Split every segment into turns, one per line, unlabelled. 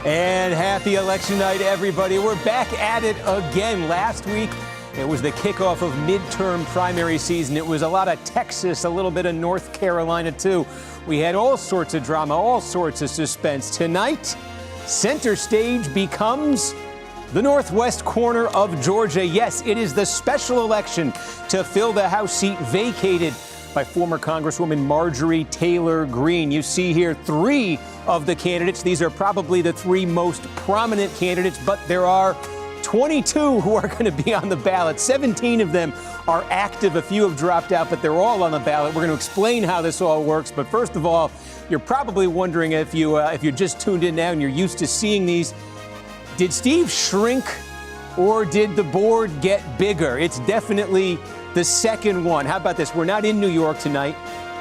And happy election night, everybody. We're back at it again. Last week, it was the kickoff of midterm primary season. It was a lot of Texas, a little bit of North Carolina, too. We had all sorts of drama, all sorts of suspense. Tonight, center stage becomes the northwest corner of Georgia. Yes, it is the special election to fill the House seat vacated by former Congresswoman Marjorie Taylor Greene. You see here three of the candidates. These are probably the three most prominent candidates, but there are 22 who are going to be on the ballot. 17 of them are active. A few have dropped out, but they're all on the ballot. We're going to explain how this all works. But first of all, you're probably wondering if you just tuned in now and you're used to seeing these, did Steve shrink or did the board get bigger? It's definitely the second one. How about this? We're not in New York tonight.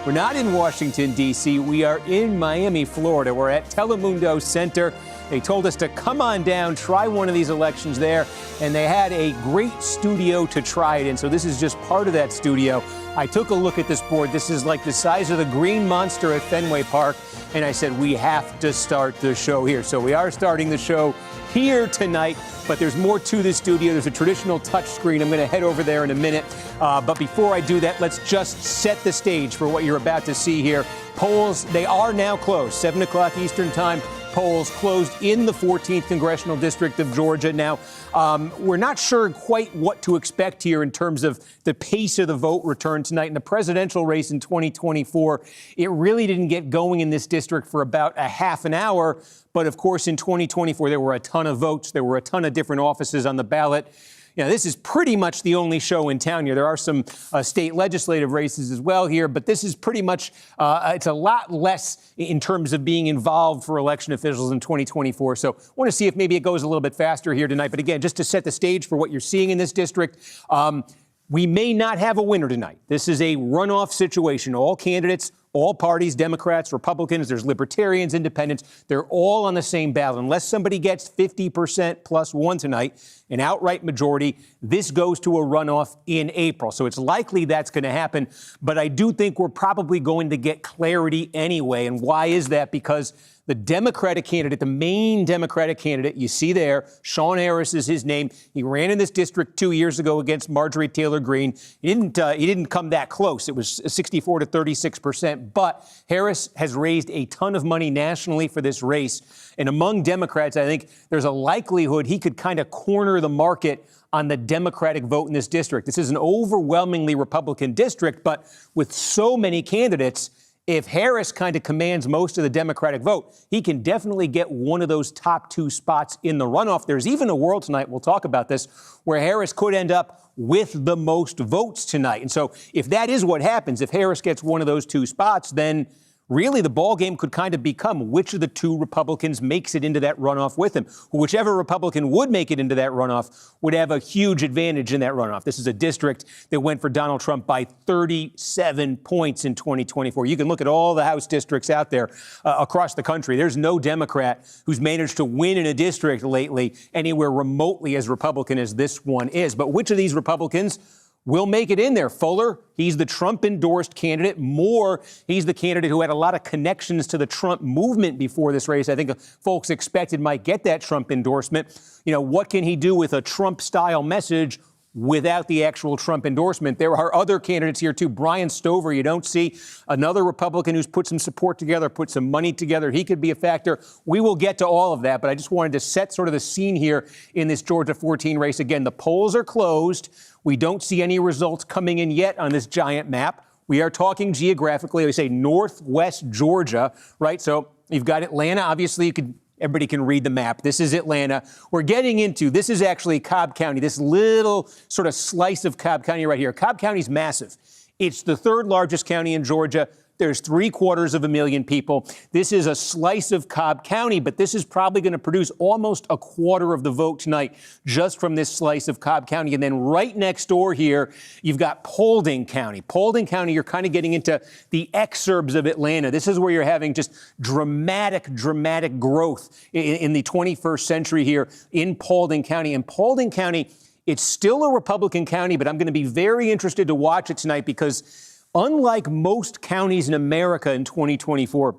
We're not in Washington, D.C. We are in Miami, Florida. We're at Telemundo Center. They told us to come on down, try one of these elections there, and they had a great studio to try it in. So this is just part of that studio. I took a look at this board. This is like the size of the Green Monster at Fenway Park, and I said, we have to start the show here. So we are starting the show here tonight, but there's more to this studio. There's a traditional touch screen. I'm going to head over there in a minute. But before I do that, let's just set the stage for what you're about to see here. Polls, they are now closed, 7 o'clock Eastern time. Polls closed in the 14th Congressional District of Georgia. Now, we're not sure quite what to expect here in terms of the pace of the vote return tonight. In the presidential race in 2024, it really didn't get going in this district for about a half an hour. But of course, in 2024, there were a ton of votes. There were a ton of different offices on the ballot. You know, this is pretty much the only show in town here. There are some state legislative races as well here, but this is pretty much, it's a lot less in terms of being involved for election officials in 2024. So I want to see if maybe it goes a little bit faster here tonight. But again, just to set the stage for what you're seeing in this district, we may not have a winner tonight. This is a runoff situation. All candidates, all parties, Democrats, Republicans, there's libertarians, independents, they're all on the same ballot. Unless somebody gets 50% plus one tonight, an outright majority, this goes to a runoff in April. So it's likely that's going to happen. But I do think we're probably going to get clarity anyway. And why is that? Because the Democratic candidate, the main Democratic candidate, you see there, Sean Harris is his name. He ran in this district 2 years ago against Marjorie Taylor Greene. He didn't come that close. It was 64 to 36%. But Harris has raised a ton of money nationally for this race. And among Democrats, I think there's a likelihood he could kind of corner the market on the Democratic vote in this district. This is an overwhelmingly Republican district, but with so many candidates, if Harris kind of commands most of the Democratic vote, he can definitely get one of those top two spots in the runoff. There's even a world tonight, we'll talk about this, where Harris could end up with the most votes tonight. And so if that is what happens, if Harris gets one of those two spots, then really the ball game could kind of become which of the two Republicans makes it into that runoff with him. Whichever Republican would make it into that runoff would have a huge advantage in that runoff. This is a district that went for Donald Trump by 37 points in 2024. You can look at all the House districts out there across the country. There's no Democrat who's managed to win in a district lately anywhere remotely as Republican as this one is. But which of these Republicans will make it in there? Fuller, he's the Trump-endorsed candidate. Moore, he's the candidate who had a lot of connections to the Trump movement before this race. I think folks expected might get that Trump endorsement. You know, what can he do with a Trump-style message without the actual Trump endorsement? There are other candidates here, too. Brian Stover, you don't see another Republican who's put some support together, put some money together. He could be a factor. We will get to all of that, but I just wanted to set sort of the scene here in this Georgia 14 race. Again, the polls are closed. We don't see any results coming in yet on this giant map. We are talking geographically. We say northwest Georgia, right? So you've got Atlanta. Obviously, everybody can read the map. This is Atlanta. We're getting into, this is actually Cobb County, this little sort of slice of Cobb County right here. Cobb County is massive. It's the third largest county in Georgia. There's 750,000 people. This is a slice of Cobb County, but this is probably going to produce almost a quarter of the vote tonight just from this slice of Cobb County. And then right next door here, you've got Paulding County. Paulding County, you're kind of getting into the exurbs of Atlanta. This is where you're having just dramatic growth in the 21st century here in Paulding County. And Paulding County, it's still a Republican county, but I'm going to be very interested to watch it tonight because unlike most counties in America in 2024,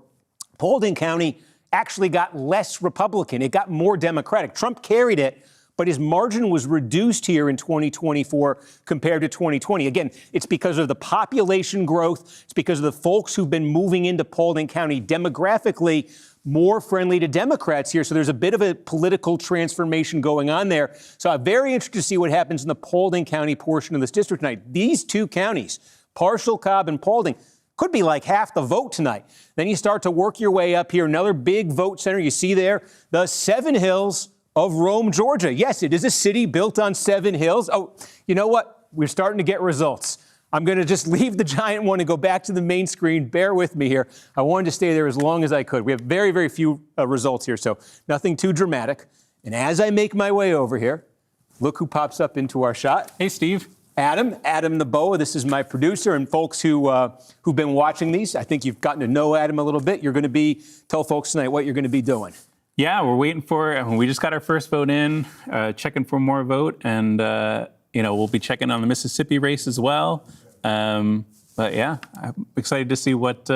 Paulding County actually got less Republican. It got more Democratic. Trump carried it, but his margin was reduced here in 2024 compared to 2020. Again, it's because of the population growth. It's because of the folks who've been moving into Paulding County demographically more friendly to Democrats here. So there's a bit of a political transformation going on there. So I'm very interested to see what happens in the Paulding County portion of this district tonight. These two counties, Parshall, Cobb, and Paulding, could be like half the vote tonight. Then you start to work your way up here. Another big vote center you see there, the Seven Hills of Rome, Georgia. Yes, it is a city built on 7 hills. Oh, you know what? We're starting to get results. I'm going to just leave the giant one and go back to the main screen. Bear with me here. I wanted to stay there as long as I could. We have very, very few results here, so nothing too dramatic. And as I make my way over here, look who pops up into our shot.
Hey, Steve.
Adam the Boa. This is my producer, and folks who've been watching these, I think you've gotten to know Adam a little bit. You're going to tell folks tonight what you're going to be doing.
Yeah, we're waiting we just got our first vote in, checking for more vote, and we'll be checking on the Mississippi race as well. But yeah, I'm excited to see what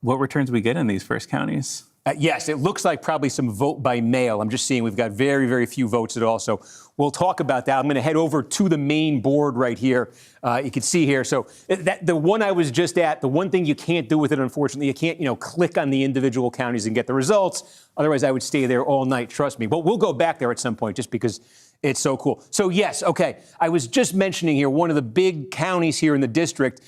returns we get in these first counties.
Yes, it looks like probably some vote by mail. I'm just seeing we've got very, very few votes at all. So we'll talk about that. I'm going to head over to the main board right here. You can see here. So the one I was just at, the one thing you can't do with it, unfortunately, you can't, click on the individual counties and get the results. Otherwise, I would stay there all night. Trust me. But we'll go back there at some point just because it's so cool. So yes, okay. I was just mentioning here, one of the big counties here in the district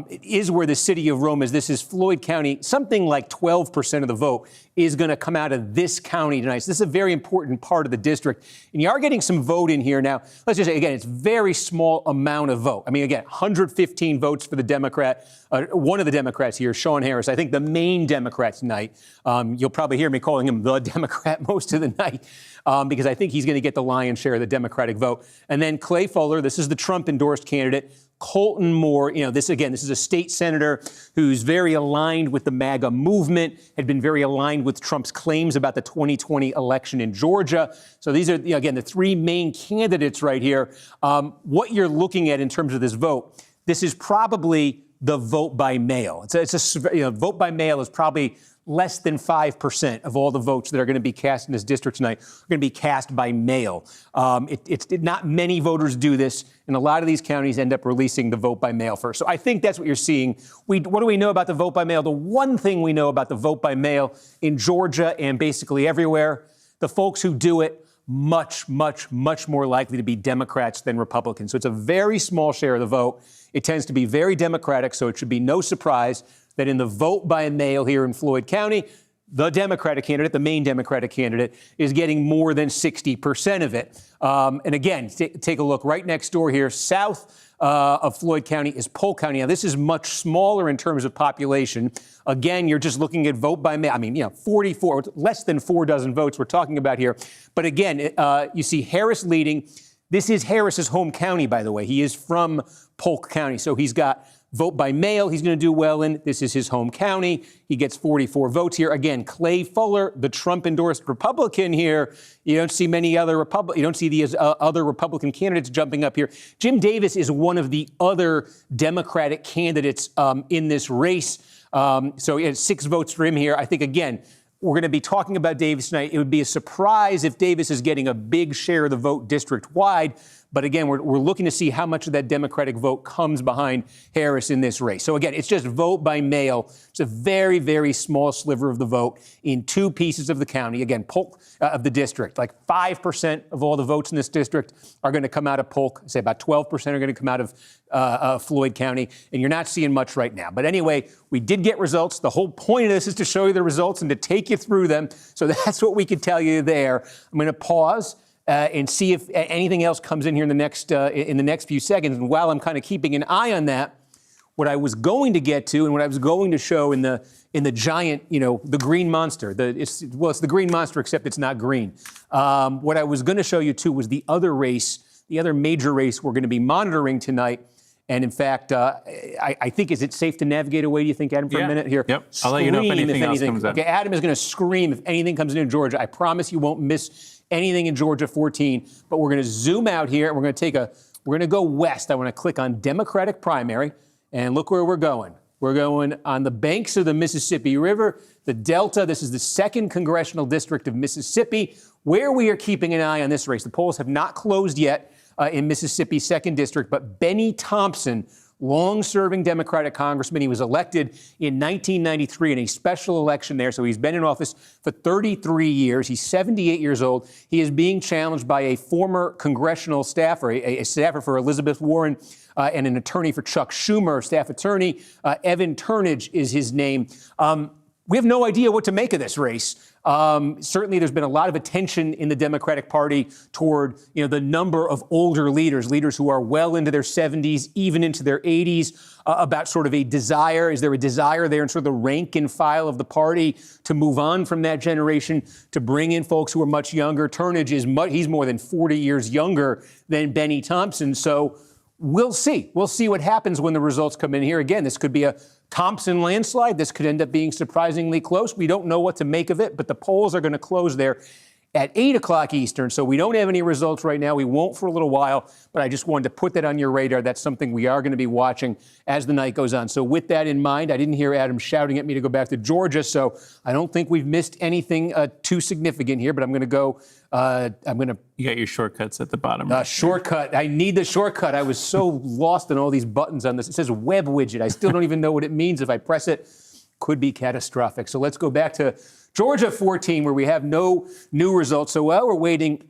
is where the city of Rome is. This is Floyd County. Something like 12% of the vote is going to come out of this county tonight. So this is a very important part of the district. And you are getting some vote in here now. Let's just say, again, it's very small amount of vote. I mean, again, 115 votes for the Democrat. One of the Democrats here, Sean Harris, I think the main Democrat tonight. You'll probably hear me calling him the Democrat most of the night because I think he's going to get the lion's share of the Democratic vote. And then Clay Fuller, this is the Trump-endorsed candidate. Colton Moore, this is a state senator who's very aligned with the MAGA movement, had been very aligned with Trump's claims about the 2020 election in Georgia. So these are, again, the 3 main candidates right here. What you're looking at in terms of this vote, this is probably the vote by mail. Vote by mail is probably less than 5% of all the votes that are going to be cast in this district tonight are going to be cast by mail. Not many voters do this, and a lot of these counties end up releasing the vote by mail first. So I think that's what you're seeing. What do we know about the vote by mail? The one thing we know about the vote by mail in Georgia and basically everywhere, the folks who do it, much, much, much more likely to be Democrats than Republicans. So it's a very small share of the vote. It tends to be very Democratic, so it should be no surprise that in the vote by mail here in Floyd County, the Democratic candidate, the main Democratic candidate, is getting more than 60% of it. And again, take a look right next door here, south of Floyd County is Polk County. Now, this is much smaller in terms of population. Again, you're just looking at vote by mail. I mean, 44, less than 4 dozen votes we're talking about here. But again, you see Harris leading. This is Harris's home county, by the way. He is from Polk County, so he's got vote by mail he's going to do well in. This is his home county. He gets 44 votes here. Again, Clay Fuller, the Trump-endorsed Republican here. You don't see many other you don't see these other Republican candidates jumping up here. Jim Davis is one of the other Democratic candidates in this race. So he had 6 votes for him here. I think, again, we're going to be talking about Davis tonight. It would be a surprise if Davis is getting a big share of the vote district-wide. But again, we're looking to see how much of that Democratic vote comes behind Harris in this race. So again, it's just vote by mail. It's a very, very small sliver of the vote in 2 pieces of the county. Again, Polk of the district, like 5% of all the votes in this district are going to come out of Polk. Say about 12% are going to come out of Floyd County. And you're not seeing much right now. But anyway, we did get results. The whole point of this is to show you the results and to take you through them. So that's what we can tell you there. I'm going to pause and see if anything else comes in here in the next few seconds. And while I'm kind of keeping an eye on that, what I was going to get to and what I was going to show in the giant, the green monster, it's the green monster, except it's not green. What I was going to show you too was the other major race we're going to be monitoring tonight. And in fact, I think, is it safe to navigate away, do you think, Adam, for a minute here?
Yep. I'll let you know if anything else comes up.
Okay, Adam is going to scream if anything comes in Georgia. I promise you won't miss anything in Georgia 14. But we're going to zoom out here, and we're going to go west. I want to click on Democratic primary, and look where we're going. We're going on the banks of the Mississippi River, the Delta. This is the 2nd Congressional District of Mississippi, where we are keeping an eye on this race. The polls have not closed yet in Mississippi's 2nd District, but Benny Thompson, long-serving Democratic congressman. He was elected in 1993 in a special election there, so he's been in office for 33 years. He's 78 years old. He is being challenged by a former congressional staffer, a staffer for Elizabeth Warren and an attorney for Chuck Schumer, staff attorney. Evan Turnage is his name. We have no idea what to make of this race. Certainly, there's been a lot of attention in the Democratic Party toward, the number of older leaders who are well into their 70s, even into their 80s, about sort of a desire. Is there a desire there in sort of the rank and file of the party to move on from that generation, to bring in folks who are much younger? Turnage he's more than 40 years younger than Benny Thompson. So we'll see. We'll see what happens when the results come in here. Again, this could be a Thompson landslide. This could end up being surprisingly close. We don't know what to make of it, but the polls are going to close there at 8 o'clock Eastern. So we don't have any results right now. We won't for a little while, but I just wanted to put that on your radar. That's something we are going to be watching as the night goes on. So with that in mind, I didn't hear Adam shouting at me to go back to Georgia, so I don't think we've missed anything too significant here, but I'm going to go.
You got your shortcuts at the bottom.
Shortcut. I need the shortcut. I was so lost in all these buttons on this. It says web widget. I still don't even know what it means. If I press it, could be catastrophic. So let's go back to Georgia 14, where we have no new results. So while we're waiting,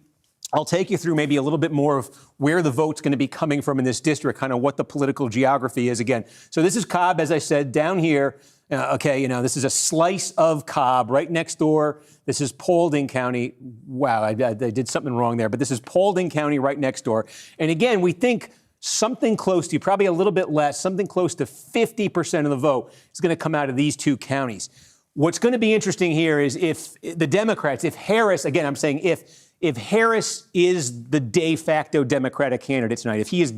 I'll take you through maybe a little bit more of where the vote's going to be coming from in this district, kind of what the political geography is again. So this is Cobb, as I said, down here. This is a slice of Cobb right next door. This is Paulding County. Wow, I did something wrong there, but this is Paulding County right next door. And again, we think something close to, probably a little bit less, something close to 50% of the vote is going to come out of these two counties. What's going to be interesting here is if the Democrats, if Harris, again, I'm saying if Harris is the de facto Democratic candidate tonight, if he is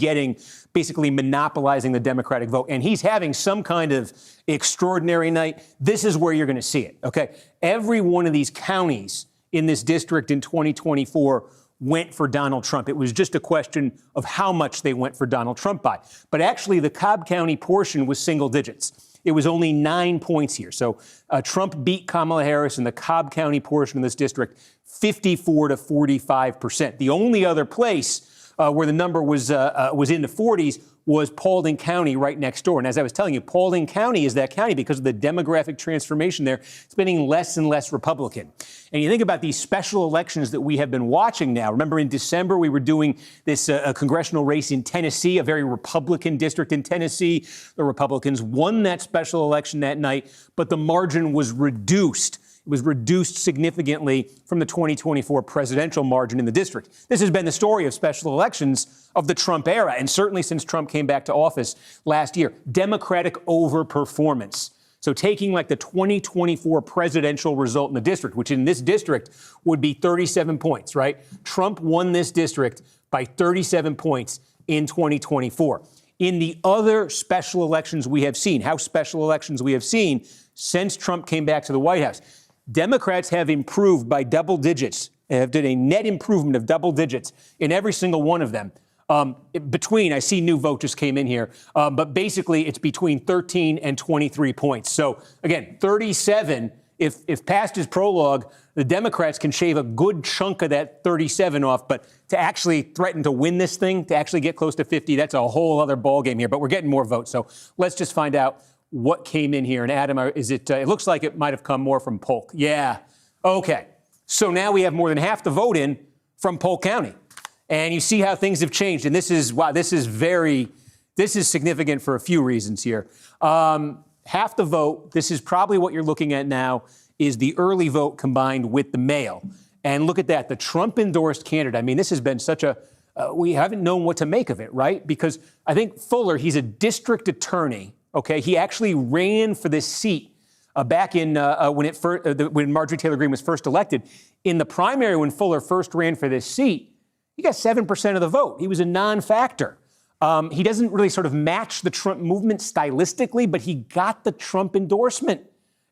basically monopolizing the Democratic vote, and he's having some kind of extraordinary night, this is where you're going to see it, okay? Every one of these counties in this district in 2024 went for Donald Trump. It was just a question of how much they went for Donald Trump by. But actually, the Cobb County portion was single digits. It was only 9 points here. So Trump beat Kamala Harris in the Cobb County portion of this district 54 to 45%. The only other place where the number was in the 40s was Paulding County right next door. And as I was telling you, Paulding County is that county because of the demographic transformation there. It's getting less and less Republican. And you think about these special elections that we have been watching now. Remember in December, we were doing this congressional race in Tennessee, a very Republican district in Tennessee. The Republicans won that special election that night, but the margin was reduced. It was reduced significantly from the 2024 presidential margin in the district. This has been the story of special elections of the Trump era, and certainly since Trump came back to office last year. Democratic overperformance. So taking like the 2024 presidential result in the district, which in this district would be 37 points, right? Trump won this district by 37 points in 2024. In the other special elections we have seen, House special elections we have seen since Trump came back to the White House, Democrats have improved by double digits, have done a net improvement of double digits in every single one of them. I see new vote just came in here, but basically it's between 13 and 23 points. So again, 37, if past is prologue, the Democrats can shave a good chunk of that 37 off, but to actually threaten to win this thing, to actually get close to 50, that's a whole other ballgame here, but we're getting more votes. So let's just find out what came in here. And Adam, it looks like it might have come more from Polk. Yeah. Okay. So now we have more than half the vote in from Polk County. And you see how things have changed. And this is significant for a few reasons here. Half the vote, this is probably what you're looking at now, is the early vote combined with the mail. And look at that, the Trump-endorsed candidate. I mean, this has been such we haven't known what to make of it, right? Because I think Fuller, he's a district attorney, okay? He actually ran for this seat back in when Marjorie Taylor Greene was first elected. In the primary, when Fuller first ran for this seat, he got 7% of the vote. He was a non-factor. He doesn't really sort of match the Trump movement stylistically, but he got the Trump endorsement.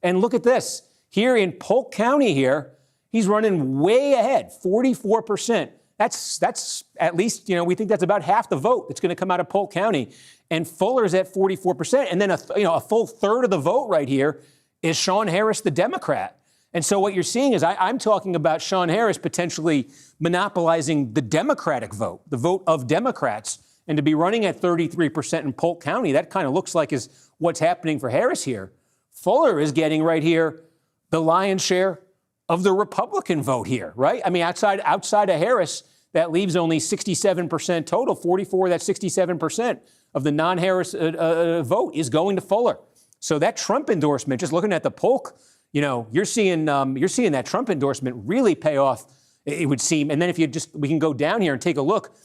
And look at this. Here in Polk County here, he's running way ahead, 44%. That's at least, we think that's about half the vote that's going to come out of Polk County. And Fuller's at 44%. And then a full third of the vote right here is Sean Harris, the Democrat. And so what you're seeing is I'm talking about Sean Harris potentially monopolizing the Democratic vote, the vote of Democrats, and to be running at 33% in Polk County. That kind of looks like is what's happening for Harris here. Fuller is getting right here the lion's share of the Republican vote here, right? I mean, outside of Harris, that leaves only 67% total, 44, that's 67% of the non-Harris vote is going to Fuller. So that Trump endorsement, just looking at the Polk, you're seeing that Trump endorsement really pay off, it would seem. And then we can go down here and take a look.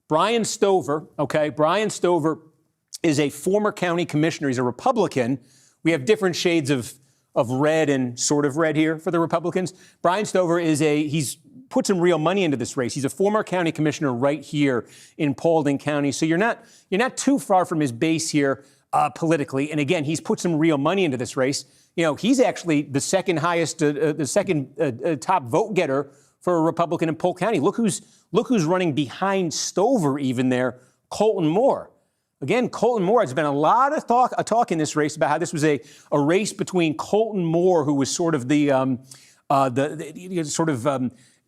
Brian Stover, Brian Stover is a former county commissioner. He's a Republican. We have different shades of red and sort of red here for the Republicans. Brian Stover he's put some real money into this race. He's a former county commissioner right here in Paulding County. So you're not too far from his base here politically. And again, he's put some real money into this race. He's actually the second highest, top vote getter for a Republican in Polk County. Look who's running behind Stover even there, Colton Moore. Again, Colton Moore, there's been a lot of talk in this race about how this was a race between Colton Moore, who was sort of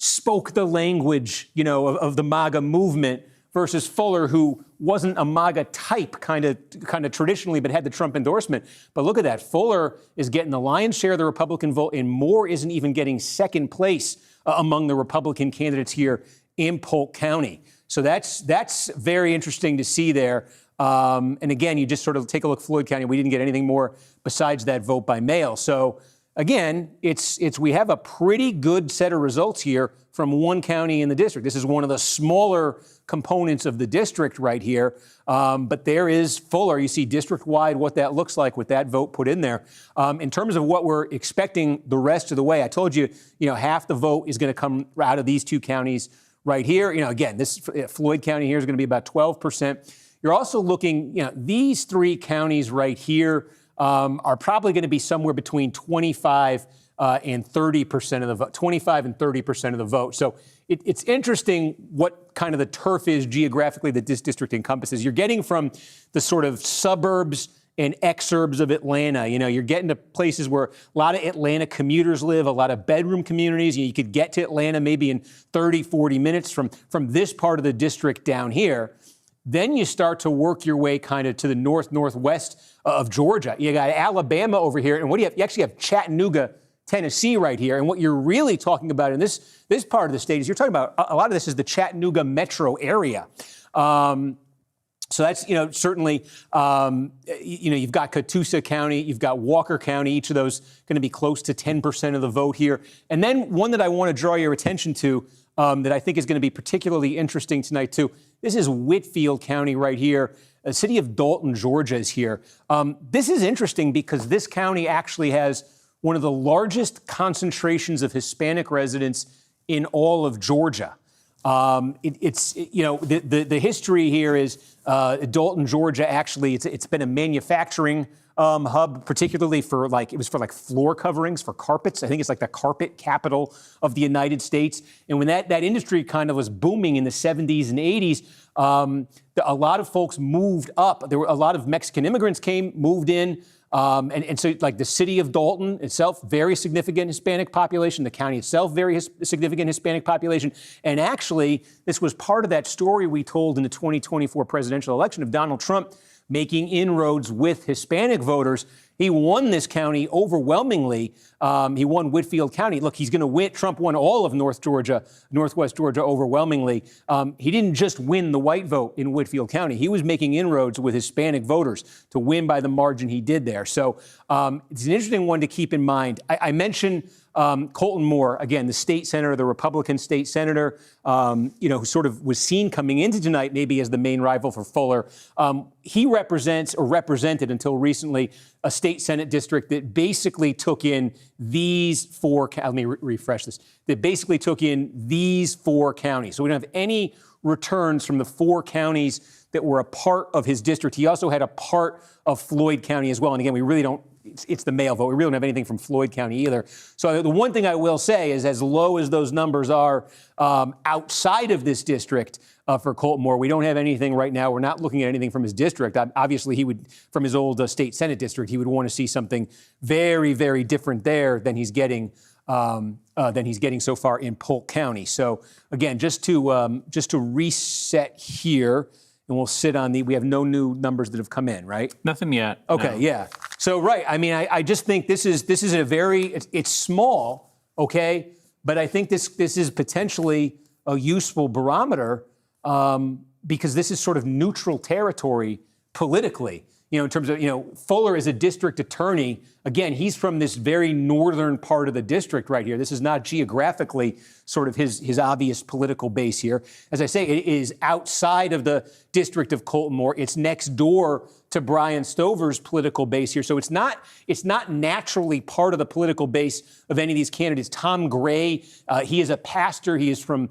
spoke the language, of the MAGA movement, versus Fuller, who wasn't a MAGA type kind of traditionally, but had the Trump endorsement. But look at that. Fuller is getting the lion's share of the Republican vote, and Moore isn't even getting second place among the Republican candidates here in Polk County. So that's very interesting to see there. And again, you just sort of take a look at Floyd County. We didn't get anything more besides that vote by mail. So again, we have a pretty good set of results here from one county in the district. This is one of the smaller components of the district right here. But there is Fuller. You see district-wide what that looks like with that vote put in there. In terms of what we're expecting the rest of the way, I told you, half the vote is going to come out of these two counties right here. Again, this Floyd County here is going to be about 12%. You're also looking, these three counties right here are probably going to be somewhere between 25 and 30% of the vote, 25 and 30% of the vote. So it's interesting what kind of the turf is geographically that this district encompasses. You're getting from the sort of suburbs and exurbs of Atlanta. You're getting to places where a lot of Atlanta commuters live, a lot of bedroom communities. You could get to Atlanta maybe in 30, 40 minutes from this part of the district down here. Then you start to work your way kind of to the northwest of Georgia. You got Alabama over here. And what do you have? You actually have Chattanooga, Tennessee right here. And what you're really talking about in this part of the state is you're talking about a lot of this is the Chattanooga metro area. So that's, certainly, you've got Catoosa County, you've got Walker County, each of those going to be close to 10% of the vote here. And then one that I want to draw your attention to that I think is going to be particularly interesting tonight, too. This is Whitfield County right here. The city of Dalton, Georgia is here. This is interesting because this county actually has one of the largest concentrations of Hispanic residents in all of Georgia. The history here is Dalton, Georgia, actually, it's been a manufacturing hub, particularly for floor coverings for carpets. I think it's like the carpet capital of the United States. And when that industry kind of was booming in the 70s and 80s, a lot of folks moved up. There were a lot of Mexican immigrants moved in. And so like the city of Dalton itself, very significant Hispanic population. The county itself, very significant Hispanic population. And actually, this was part of that story we told in the 2024 presidential election of Donald Trump making inroads with Hispanic voters. He won this county overwhelmingly. He won Whitfield County. Look, he's going to win. Trump won all of northwest Georgia overwhelmingly. He didn't just win the white vote in Whitfield County. He was making inroads with Hispanic voters to win by the margin he did there. So it's an interesting one to keep in mind. I mentioned Colton Moore, again, the state senator, the Republican state senator, who sort of was seen coming into tonight maybe as the main rival for Fuller. He represented until recently a state Senate district that basically took in these four, let me refresh this, that basically took in these four counties. So we don't have any returns from the four counties that were a part of his district. He also had a part of Floyd County as well. And again, we really don't it's the mail vote. We really don't have anything from Floyd County either. So the one thing I will say is, as low as those numbers are outside of this district for Colton Moore, we don't have anything right now. We're not looking at anything from his district. Obviously, he would, from his old state Senate district, he would want to see something very, very different there than he's getting so far in Polk County. So again, just to reset here. And we'll sit on we have no new numbers that have come in, right?
Nothing yet.
Okay,
no.
Yeah. So, right, I mean, I just think this is a very, it's small, okay? But I think this is potentially a useful barometer because this is sort of neutral territory politically. In terms of, Fuller is a district attorney. Again, he's from this very northern part of the district right here. This is not geographically sort of his obvious political base here. As I say, it is outside of the district of Colton Moore. It's next door to Brian Stover's political base here. So it's not naturally part of the political base of any of these candidates. Tom Gray, he is a pastor. He is from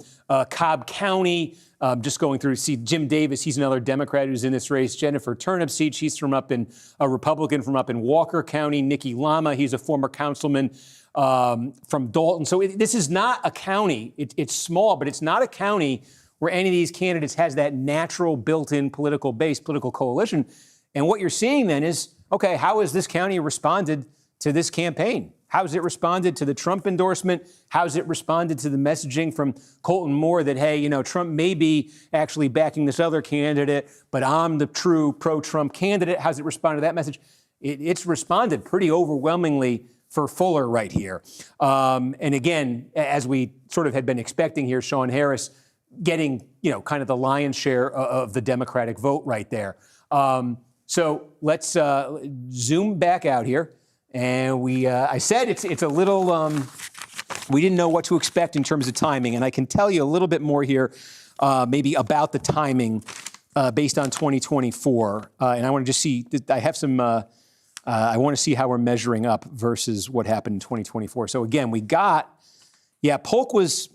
Cobb County. Just going through, see Jim Davis, he's another Democrat who's in this race. Jennifer Turnipseed, she's from a Republican from up in Walker County. Nikki Lama, he's a former councilman from Dalton. So this is not a county. It's small, but it's not a county where any of these candidates has that natural built-in political base, political coalition. And what you're seeing then is, okay, how has this county responded to this campaign? How has it responded to the Trump endorsement? How has it responded to the messaging from Colton Moore that, hey, Trump may be actually backing this other candidate, but I'm the true pro-Trump candidate? How's it responded to that message? It's responded pretty overwhelmingly for Fuller right here. And again, as we sort of had been expecting here, Sean Harris getting, kind of the lion's share of the Democratic vote right there. So let's zoom back out here. And I said it's a little, we didn't know what to expect in terms of timing. And I can tell you a little bit more here, maybe about the timing based on 2024. And I want to just see, I have some, I want to see how we're measuring up versus what happened in 2024. So again, we got, Polk was,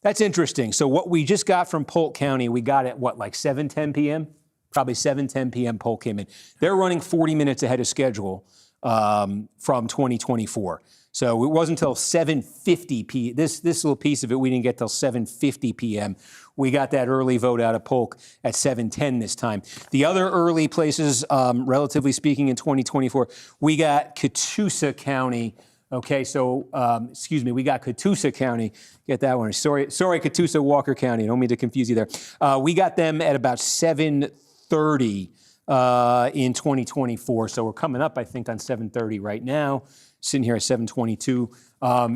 that's interesting. So what we just got from Polk County, we got at what, like 7:10 p.m.? Probably 7:10 p.m. Polk came in. They're running 40 minutes ahead of schedule from 2024. So it wasn't until 7:50 p.m. This little piece of it we didn't get till 7:50 p.m. We got that early vote out of Polk at 7:10 this time. The other early places, relatively speaking, in 2024, we got Catoosa County. Okay, so we got Catoosa County. Get that one. Sorry, Catoosa, Walker County. I don't mean to confuse you there. We got them at about 7:30. In 2024. So we're coming up, I think, on 7:30 right now, sitting here at 7:22.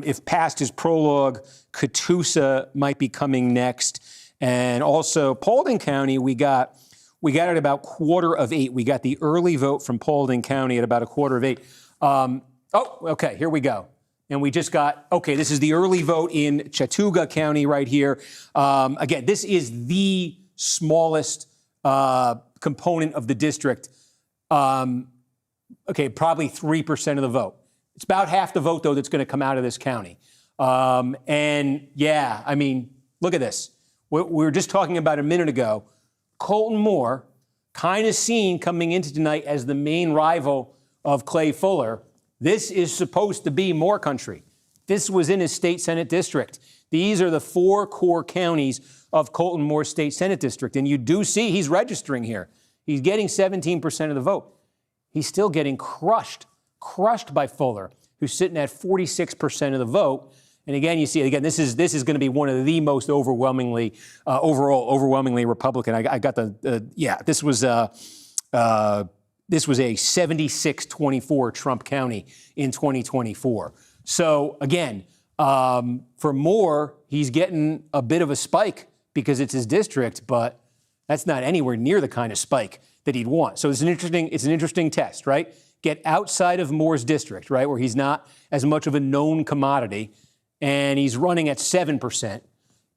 If past is prologue, Catoosa might be coming next. And also Paulding County, we got at about 7:45. We got the early vote from Paulding County at about 7:45. Okay, here we go. And we just got, this is the early vote in Chattooga County right here. Again, this is the smallest component of the district. Probably 3% of the vote. It's about half the vote, though, that's going to come out of this county. Look at this. We were just talking about a minute ago. Colton Moore, kind of seen coming into tonight as the main rival of Clay Fuller. This is supposed to be Moore country. This was in his state Senate district. These are the 4 core counties of Colton Moore's state Senate district. And you do see he's registering here. He's getting 17% of the vote. He's still getting crushed by Fuller, who's sitting at 46% of the vote. And again, you see, this is going to be one of the most overwhelmingly Republican. I got this was a 76-24 Trump County in 2024. So again, for Moore, he's getting a bit of a spike because it's his district, but that's not anywhere near the kind of spike that he'd want. So it's an interesting test, right? Get outside of Moore's district, right, where he's not as much of a known commodity, and he's running at 7%.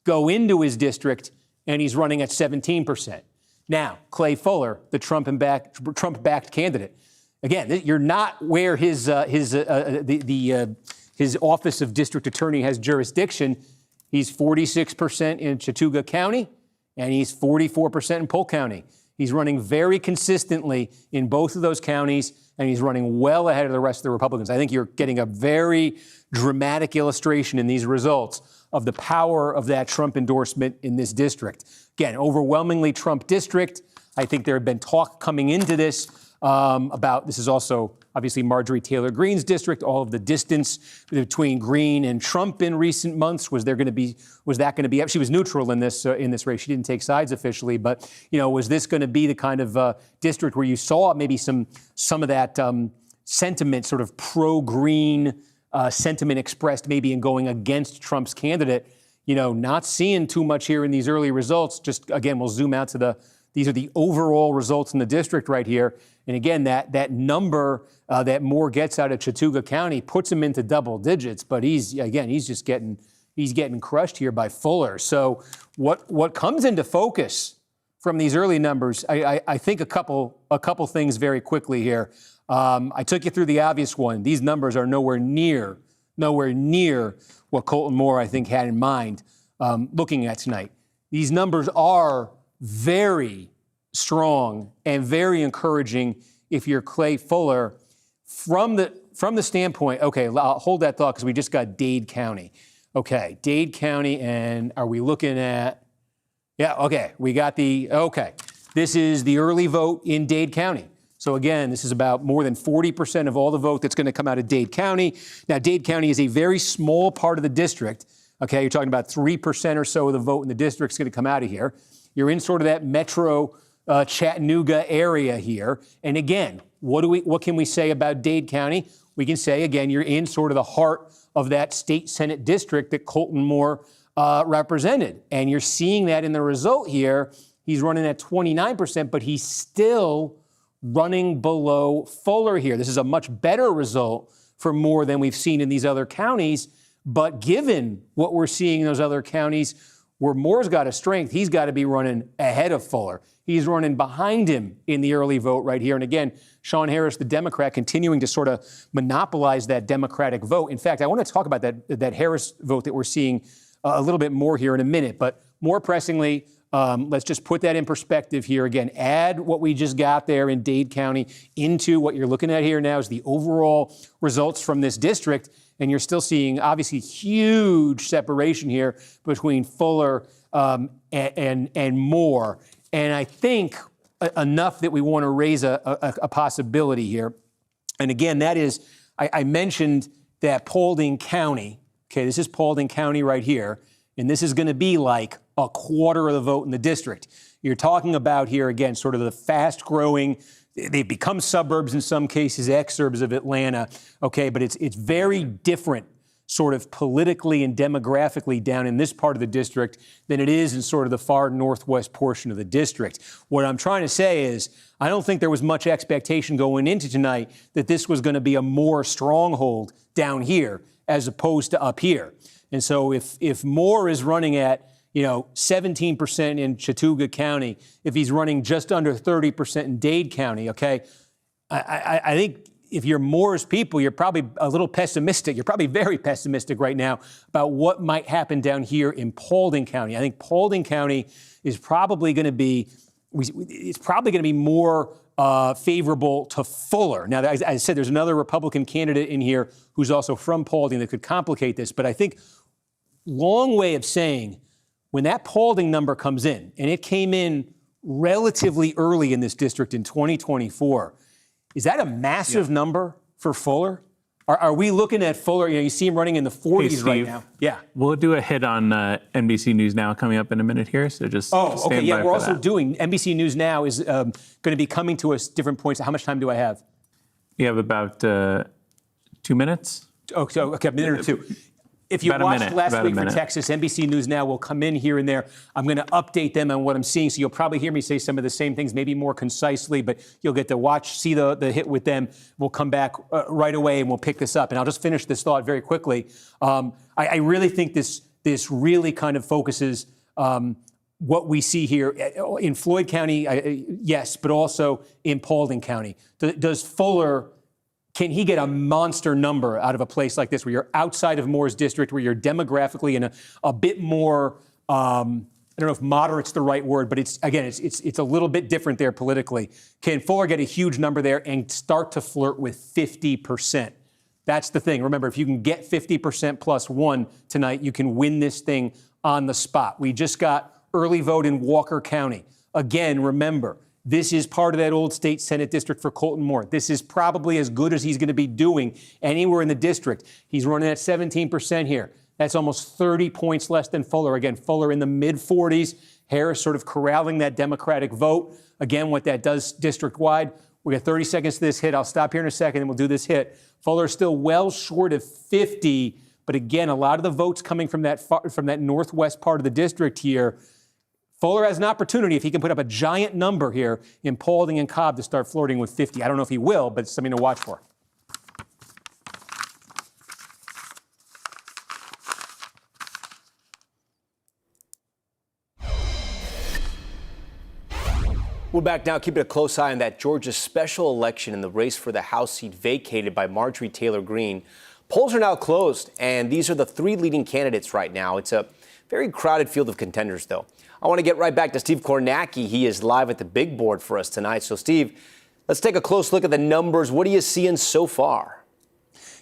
Go into his district, and he's running at 17%. Now, Clay Fuller, the Trump-backed candidate, again, you're not where his office of district attorney has jurisdiction. He's 46% in Chattooga County, and he's 44% in Polk County. He's running very consistently in both of those counties, and he's running well ahead of the rest of the Republicans. I think you're getting a very dramatic illustration in these results of the power of that Trump endorsement in this district. Again, overwhelmingly Trump district. I think there had been talk coming into this about, this is also obviously Marjorie Taylor Greene's district, all of the distance between Green and Trump in recent months. Was that going to be, she was neutral in this race. She didn't take sides officially, but, was this going to be the kind of district where you saw maybe some of that sentiment, sort of pro-Green sentiment expressed maybe in going against Trump's candidate? Not seeing too much here in these early results. Just, again, we'll zoom out to these are the overall results in the district right here. And again, that number that Moore gets out of Chattooga County puts him into double digits, but he's just getting crushed here by Fuller. So what comes into focus from these early numbers, I think a couple things very quickly here. I took you through the obvious one. These numbers are nowhere near what Colton Moore, I think, had in mind looking at tonight. These numbers are very strong and very encouraging if you're Clay Fuller from the standpoint. Okay, I'll hold that thought because we just got Dade County. Okay, Dade County, and are we looking at? Yeah, okay, we got this is the early vote in Dade County. So again, this is about more than 40% of all the vote that's going to come out of Dade County. Now, Dade County is a very small part of the district. Okay, you're talking about 3% or so of the vote in the district is going to come out of here. You're in sort of that metro Chattanooga area here. And again, what can we say about Dade County? We can say, again, you're in sort of the heart of that state Senate district that Colton Moore represented. And you're seeing that in the result here. He's running at 29%, but he's still running below Fuller here. This is a much better result for Moore than we've seen in these other counties. But given what we're seeing in those other counties, where Moore's got a strength, he's got to be running ahead of Fuller. He's running behind him in the early vote right here. And again, Sean Harris, the Democrat, continuing to sort of monopolize that Democratic vote. In fact, I want to talk about that Harris vote that we're seeing a little bit more here in a minute. But more pressingly, let's just put that in perspective here. Again, add what we just got there in Dade County into what you're looking at here now is the overall results from this district. And you're still seeing, obviously, huge separation here between Fuller and Moore. And I think enough that we want to raise a possibility here. And again, that is, I mentioned that Paulding County. Okay, this is Paulding County right here. And this is going to be like a quarter of the vote in the district. You're talking about here, again, sort of the fast-growing, they've become suburbs in some cases, exurbs of Atlanta, okay, but it's very different sort of politically and demographically down in this part of the district than it is in sort of the far northwest portion of the district. What I'm trying to say is I don't think there was much expectation going into tonight that this was going to be a more stronghold down here as opposed to up here. And so if Moore is running at 17% in Chattooga County, if he's running just under 30% in Dade County, okay, I think if you're Moore's people, you're probably a little pessimistic. You're probably very pessimistic right now about what might happen down here in Paulding County. I think Paulding County is probably going to be, more favorable to Fuller. Now, as I said, there's another Republican candidate in here who's also from Paulding that could complicate this. But I think long way of saying, when that Paulding number comes in, and it came in relatively early in this district in 2024, is that a massive number for Fuller? Are we looking at Fuller? You see him running in the 40s right now. Yeah.
We'll do a hit on NBC News Now coming up in a minute here. So just
okay. Yeah, we're also doing NBC News Now is going to be coming to us different points. How much time do I have?
You have about 2 minutes.
Oh, so okay, a minute or two. If you watched last week for Texas, NBC News Now will come in here and there. I'm going to update them on what I'm seeing, so you'll probably hear me say some of the same things, maybe more concisely, but you'll get to see the hit with them. We'll come back right away and we'll pick this up. And I'll just finish this thought very quickly. I really think this really kind of focuses what we see here in Floyd County, yes, but also in Paulding County. Does Fuller... Can he get a monster number out of a place like this where you're outside of Moore's district, where you're demographically in a bit more I don't know if moderate's the right word, but it's a little bit different there politically. Can Fuller get a huge number there and start to flirt with 50%? That's the thing. Remember, if you can get 50% plus one tonight, you can win this thing on the spot. We just got early vote in Walker County. Again, remember, this is part of that old state Senate district for Colton Moore. This is probably as good as he's going to be doing anywhere in the district. He's running at 17% here. That's almost 30 points less than Fuller. Again, Fuller in the mid-40s. Harris sort of corralling that Democratic vote. Again, what that does district-wide. We got 30 seconds to this hit. I'll stop here in a second and we'll do this hit. Fuller is still well short of 50, but again, a lot of the votes coming from that northwest part of the district here. Fuller has an opportunity, if he can put up a giant number here in Paulding and Cobb, to start flirting with 50. I don't know if he will, but it's something to watch for.
We're back now, keeping a close eye on that Georgia special election in the race for the House seat vacated by Marjorie Taylor Greene. Polls are now closed, and these are the three leading candidates right now. It's a very crowded field of contenders, though. I want to get right back to Steve Kornacki. He is live at the big board for us tonight. So, Steve, let's take a close look at the numbers. What are you seeing so far?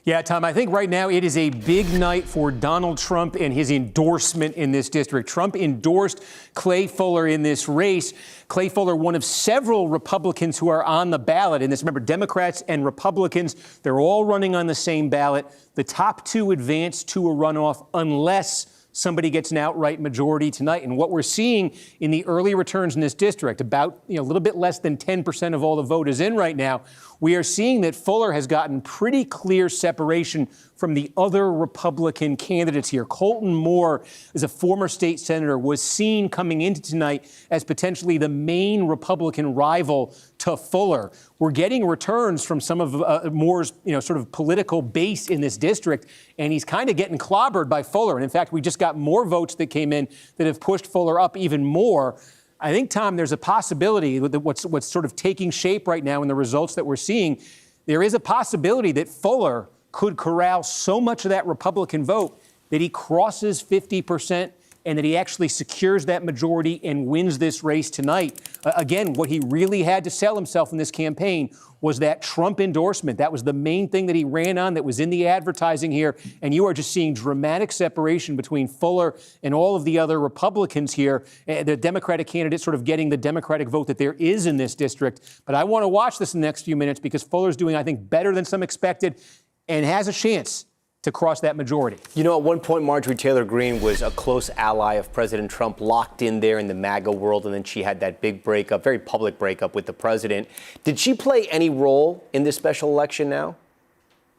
Yeah, Tom, I think right now it is a big night for Donald Trump and his endorsement in this district. Trump endorsed Clay Fuller in this race. Clay Fuller, one of several Republicans who are on the ballot in this. Remember, Democrats and Republicans, they're all running on the same ballot. The top two advance to a runoff unless somebody gets an outright majority tonight. And what we're seeing in the early returns in this district, about a little bit less than 10% of all the vote is in right now. We are seeing that Fuller has gotten pretty clear separation from the other Republican candidates here. Colton Moore, as a former state senator, was seen coming into tonight as potentially the main Republican rival to Fuller. We're getting returns from some of Moore's, sort of political base in this district, and he's kind of getting clobbered by Fuller. And in fact, we just got more votes that came in that have pushed Fuller up even more. I think, Tom, there's a possibility that what's sort of taking shape right now in the results that we're seeing, there is a possibility that Fuller could corral so much of that Republican vote that he crosses 50% and that he actually secures that majority and wins this race tonight. Again, what he really had to sell himself in this campaign was that Trump endorsement. That was the main thing that he ran on, that was in the advertising here. And you are just seeing dramatic separation between Fuller and all of the other Republicans here. The Democratic candidate sort of getting the Democratic vote that there is in this district. But I want to watch this in the next few minutes because Fuller's doing, I think, better than some expected and has a chance to cross that majority.
At one point, Marjorie Taylor Greene was a close ally of President Trump, locked in there in the MAGA world, and then she had that big breakup, very public breakup with the president. Did she play any role in this special election now?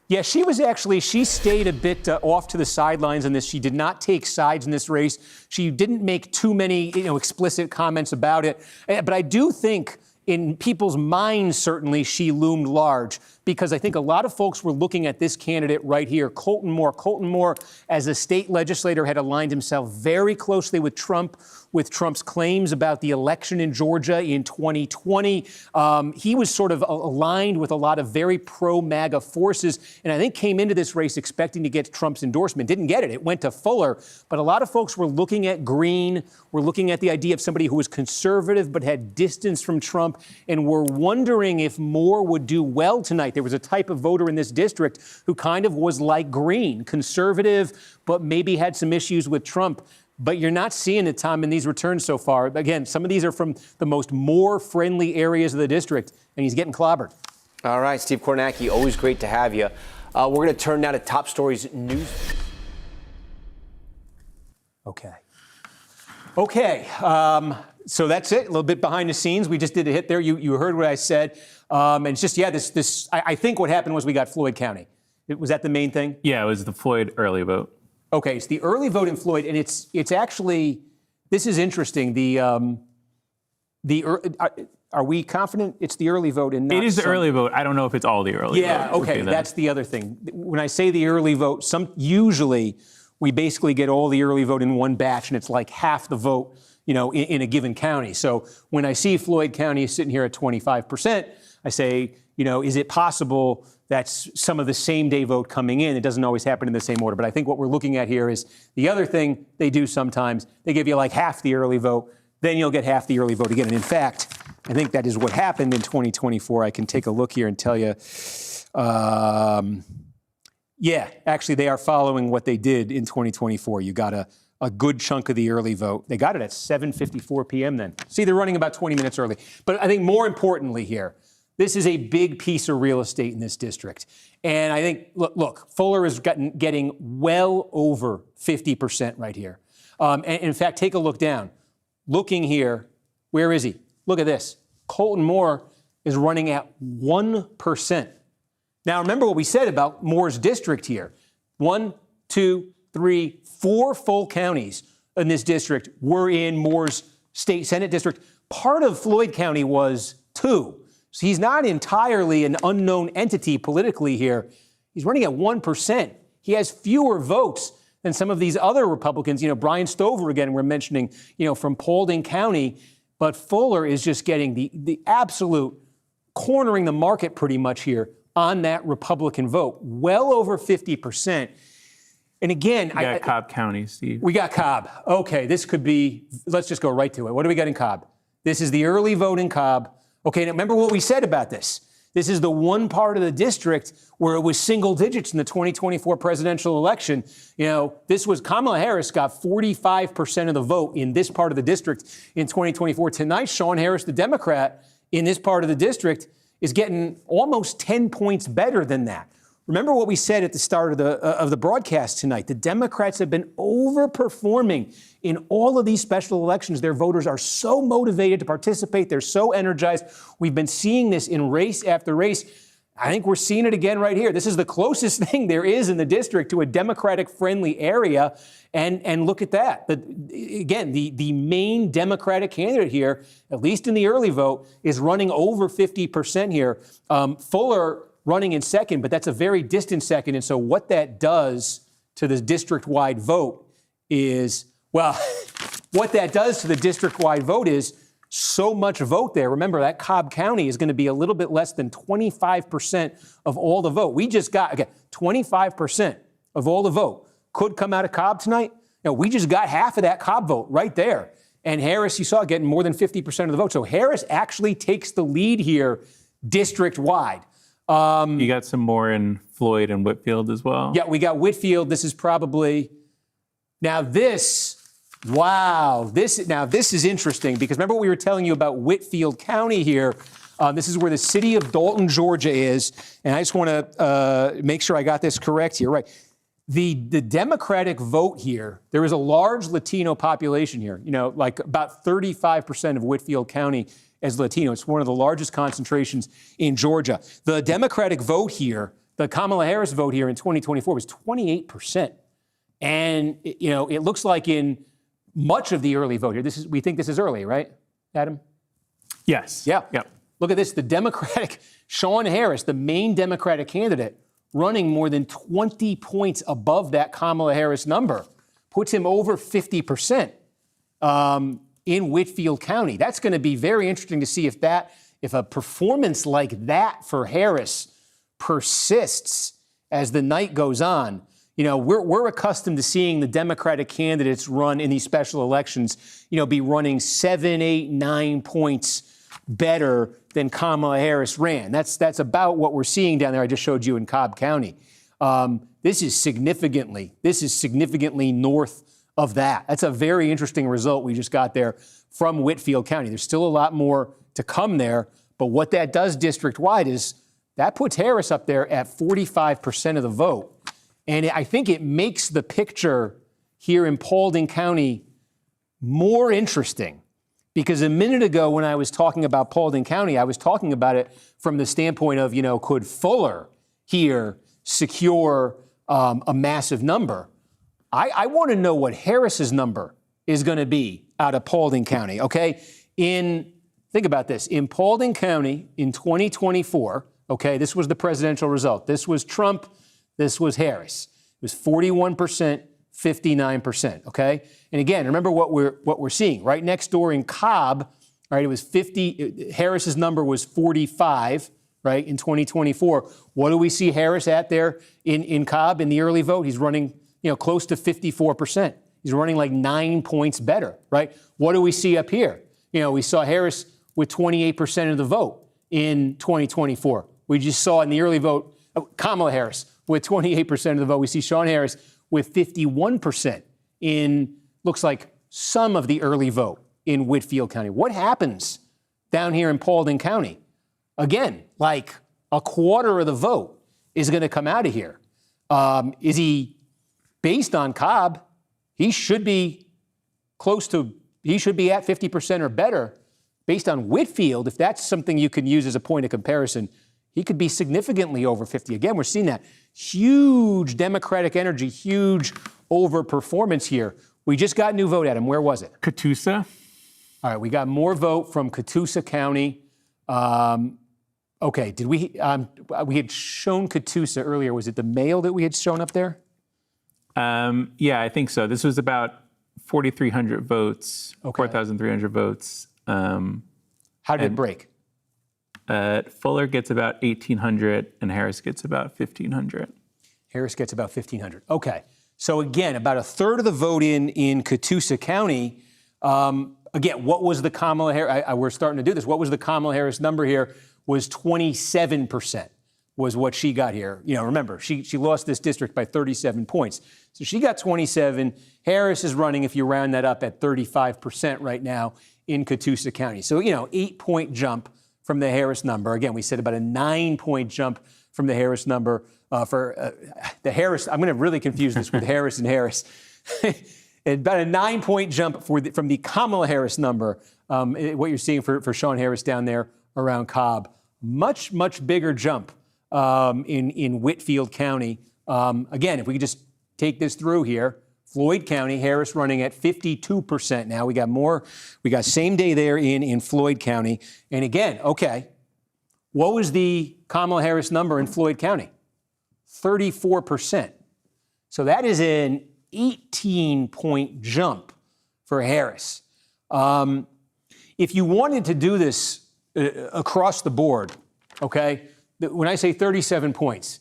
Yeah, she stayed a bit off to the sidelines in this. She did not take sides in this race. She didn't make too many, explicit comments about it. But I do think in people's minds, certainly, she loomed large because I think a lot of folks were looking at this candidate right here, Colton Moore. Colton Moore, as a state legislator, had aligned himself very closely with Trump, with Trump's claims about the election in Georgia in 2020. He was sort of aligned with a lot of very pro-MAGA forces, and I think came into this race expecting to get Trump's endorsement. Didn't get it. It went to Fuller. But a lot of folks were looking at Greene, were looking at the idea of somebody who was conservative but had distance from Trump, and were wondering if Moore would do well tonight. There was a type of voter in this district who kind of was like Greene, conservative, but maybe had some issues with Trump. But you're not seeing it, Tom, in these returns so far. Again, some of these are from the most Moore-friendly areas of the district, and he's getting clobbered.
All right, Steve Kornacki, always great to have you. We're going to turn now to Top Stories News.
Okay. So that's it. A little bit behind the scenes. We just did a hit there. You heard what I said. And it's just, I think what happened was we got Floyd County. Was that the main thing?
Yeah, it was the Floyd early vote.
Okay, it's the early vote in Floyd, and it's actually, this is interesting. Are we confident it's the early vote and not
It is the early vote. I don't know if it's all the early vote.
Yeah, okay, that's the other thing. When I say the early vote, usually we basically get all the early vote in one batch, and it's like half the vote, in a given county. So when I see Floyd County is sitting here at 25%, I say, is it possible that's some of the same day vote coming in. It doesn't always happen in the same order. But I think what we're looking at here is the other thing they do sometimes. They give you like half the early vote, then you'll get half the early vote again. And in fact, I think that is what happened in 2024. I can take a look here and tell you. Yeah, actually, they are following what they did in 2024. You got a good chunk of the early vote. They got it at 7:54 p.m. then. See, they're running about 20 minutes early. But I think more importantly here, this is a big piece of real estate in this district. And I think, look, Fuller is getting well over 50% right here. And in fact, take a look down. Looking here, where is he? Look at this. Colton Moore is running at 1%. Now, remember what we said about Moore's district here. 1, 2, 3, 4 full counties in this district were in Moore's state Senate district. Part of Floyd County was 2. So he's not entirely an unknown entity politically here. He's running at 1%. He has fewer votes than some of these other Republicans. You know, Brian Stover, again, we're mentioning, from Paulding County. But Fuller is just getting the absolute cornering the market pretty much here on that Republican vote. Well over 50%. And again,
we got Cobb County, Steve.
We got Cobb. Okay, this could be, let's just go right to it. What do we got in Cobb? This is the early vote in Cobb. Okay, now remember what we said about this. This is the one part of the district where it was single digits in the 2024 presidential election. This was Kamala Harris got 45% of the vote in this part of the district in 2024. Tonight, Sean Harris, the Democrat in this part of the district, is getting almost 10 points better than that. Remember what we said at the start of the broadcast tonight. The Democrats have been overperforming in all of these special elections. Their voters are so motivated to participate. They're so energized. We've been seeing this in race after race. I think we're seeing it again right here. This is the closest thing there is in the district to a Democratic-friendly area. And look at that. Again, the main Democratic candidate here, at least in the early vote, is running over 50% here. Fuller running in second, but that's a very distant second. And so what that does to the district-wide vote is, what that does to the district-wide vote is so much vote there. Remember, that Cobb County is going to be a little bit less than 25% of all the vote. We just got, 25% of all the vote could come out of Cobb tonight. We just got half of that Cobb vote right there. And Harris, you saw, getting more than 50% of the vote. So Harris actually takes the lead here district-wide.
You got some more in Floyd and Whitfield as well?
Yeah, we got Whitfield. This is probably, this is interesting because remember what we were telling you about Whitfield County here. This is where the city of Dalton, Georgia is. And I just want to make sure I got this correct here. Right. The Democratic vote here, there is a large Latino population here, like about 35% of Whitfield County as Latino. It's one of the largest concentrations in Georgia. The Democratic vote here, the Kamala Harris vote here in 2024 was 28%. And, it looks like in much of the early vote here, we think this is early, right, Adam?
Yes.
Yeah.
Yep.
Look at this. The Democratic, Sean Harris, the main Democratic candidate, running more than 20 points above that Kamala Harris number, puts him over 50%. In Whitfield County. That's going to be very interesting to see if a performance like that for Harris persists as the night goes on. We're accustomed to seeing the Democratic candidates run in these special elections, be running 7, 8, 9 points better than Kamala Harris ran. That's about what we're seeing down there. I just showed you in Cobb County. This is significantly north of that. That's a very interesting result we just got there from Whitfield County. There's still a lot more to come there, but what that does district-wide is that puts Harris up there at 45% of the vote. And I think it makes the picture here in Paulding County more interesting because a minute ago when I was talking about Paulding County, I was talking about it from the standpoint of, could Fuller here secure a massive number? I want to know what Harris's number is going to be out of Paulding County, okay? Think about this. In Paulding County in 2024, okay, this was the presidential result. This was Trump. This was Harris. It was 41%, 59%, okay? And again, remember what we're seeing. Right next door in Cobb, right, it was 50. Harris's number was 45, right, in 2024. What do we see Harris at there in Cobb in the early vote? He's running, close to 54%. He's running like 9 points better, right? What do we see up here? We saw Harris with 28% of the vote in 2024. We just saw in the early vote, Kamala Harris with 28% of the vote. We see Sean Harris with 51% in, looks like, some of the early vote in Whitfield County. What happens down here in Paulding County? Again, like a quarter of the vote is going to come out of here. Is he, based on Cobb, he should be at 50% or better. Based on Whitfield, if that's something you can use as a point of comparison, he could be significantly over 50. Again, we're seeing that huge Democratic energy, huge overperformance here. We just got new vote at him. Where was it?
Catoosa.
All right, we got more vote from Catoosa County. Okay, did we had shown Catoosa earlier. Was it the mail that we had shown up there?
Yeah, I think so. This was about 4,300 votes,
Okay.
4,300 votes.
How did it break?
Fuller gets about 1,800 and Harris gets about 1,500.
Harris gets about 1,500. Okay. So again, about a third of the vote in Catoosa County. Again, what was the Kamala Harris? We're starting to do this. What was the Kamala Harris number here? Was 27% was what she got here. Remember, she lost this district by 37 points. So she got 27. Harris is running, if you round that up, at 35% right now in Catoosa County. So, 8-point jump from the Harris number. Again, we said about a 9-point jump from the Harris number for the Harris. I'm going to really confuse this with Harris and Harris. About a 9-point jump from the Kamala Harris number. What you're seeing for Sean Harris down there around Cobb. Much, much bigger jump in Whitfield County. Again, if we could just take this through here, Floyd County, Harris running at 52% now. We got more. We got same day there in Floyd County. And again, okay, what was the Kamala Harris number in Floyd County? 34%. So that is an 18-point jump for Harris. If you wanted to do this across the board, okay, when I say 37 points,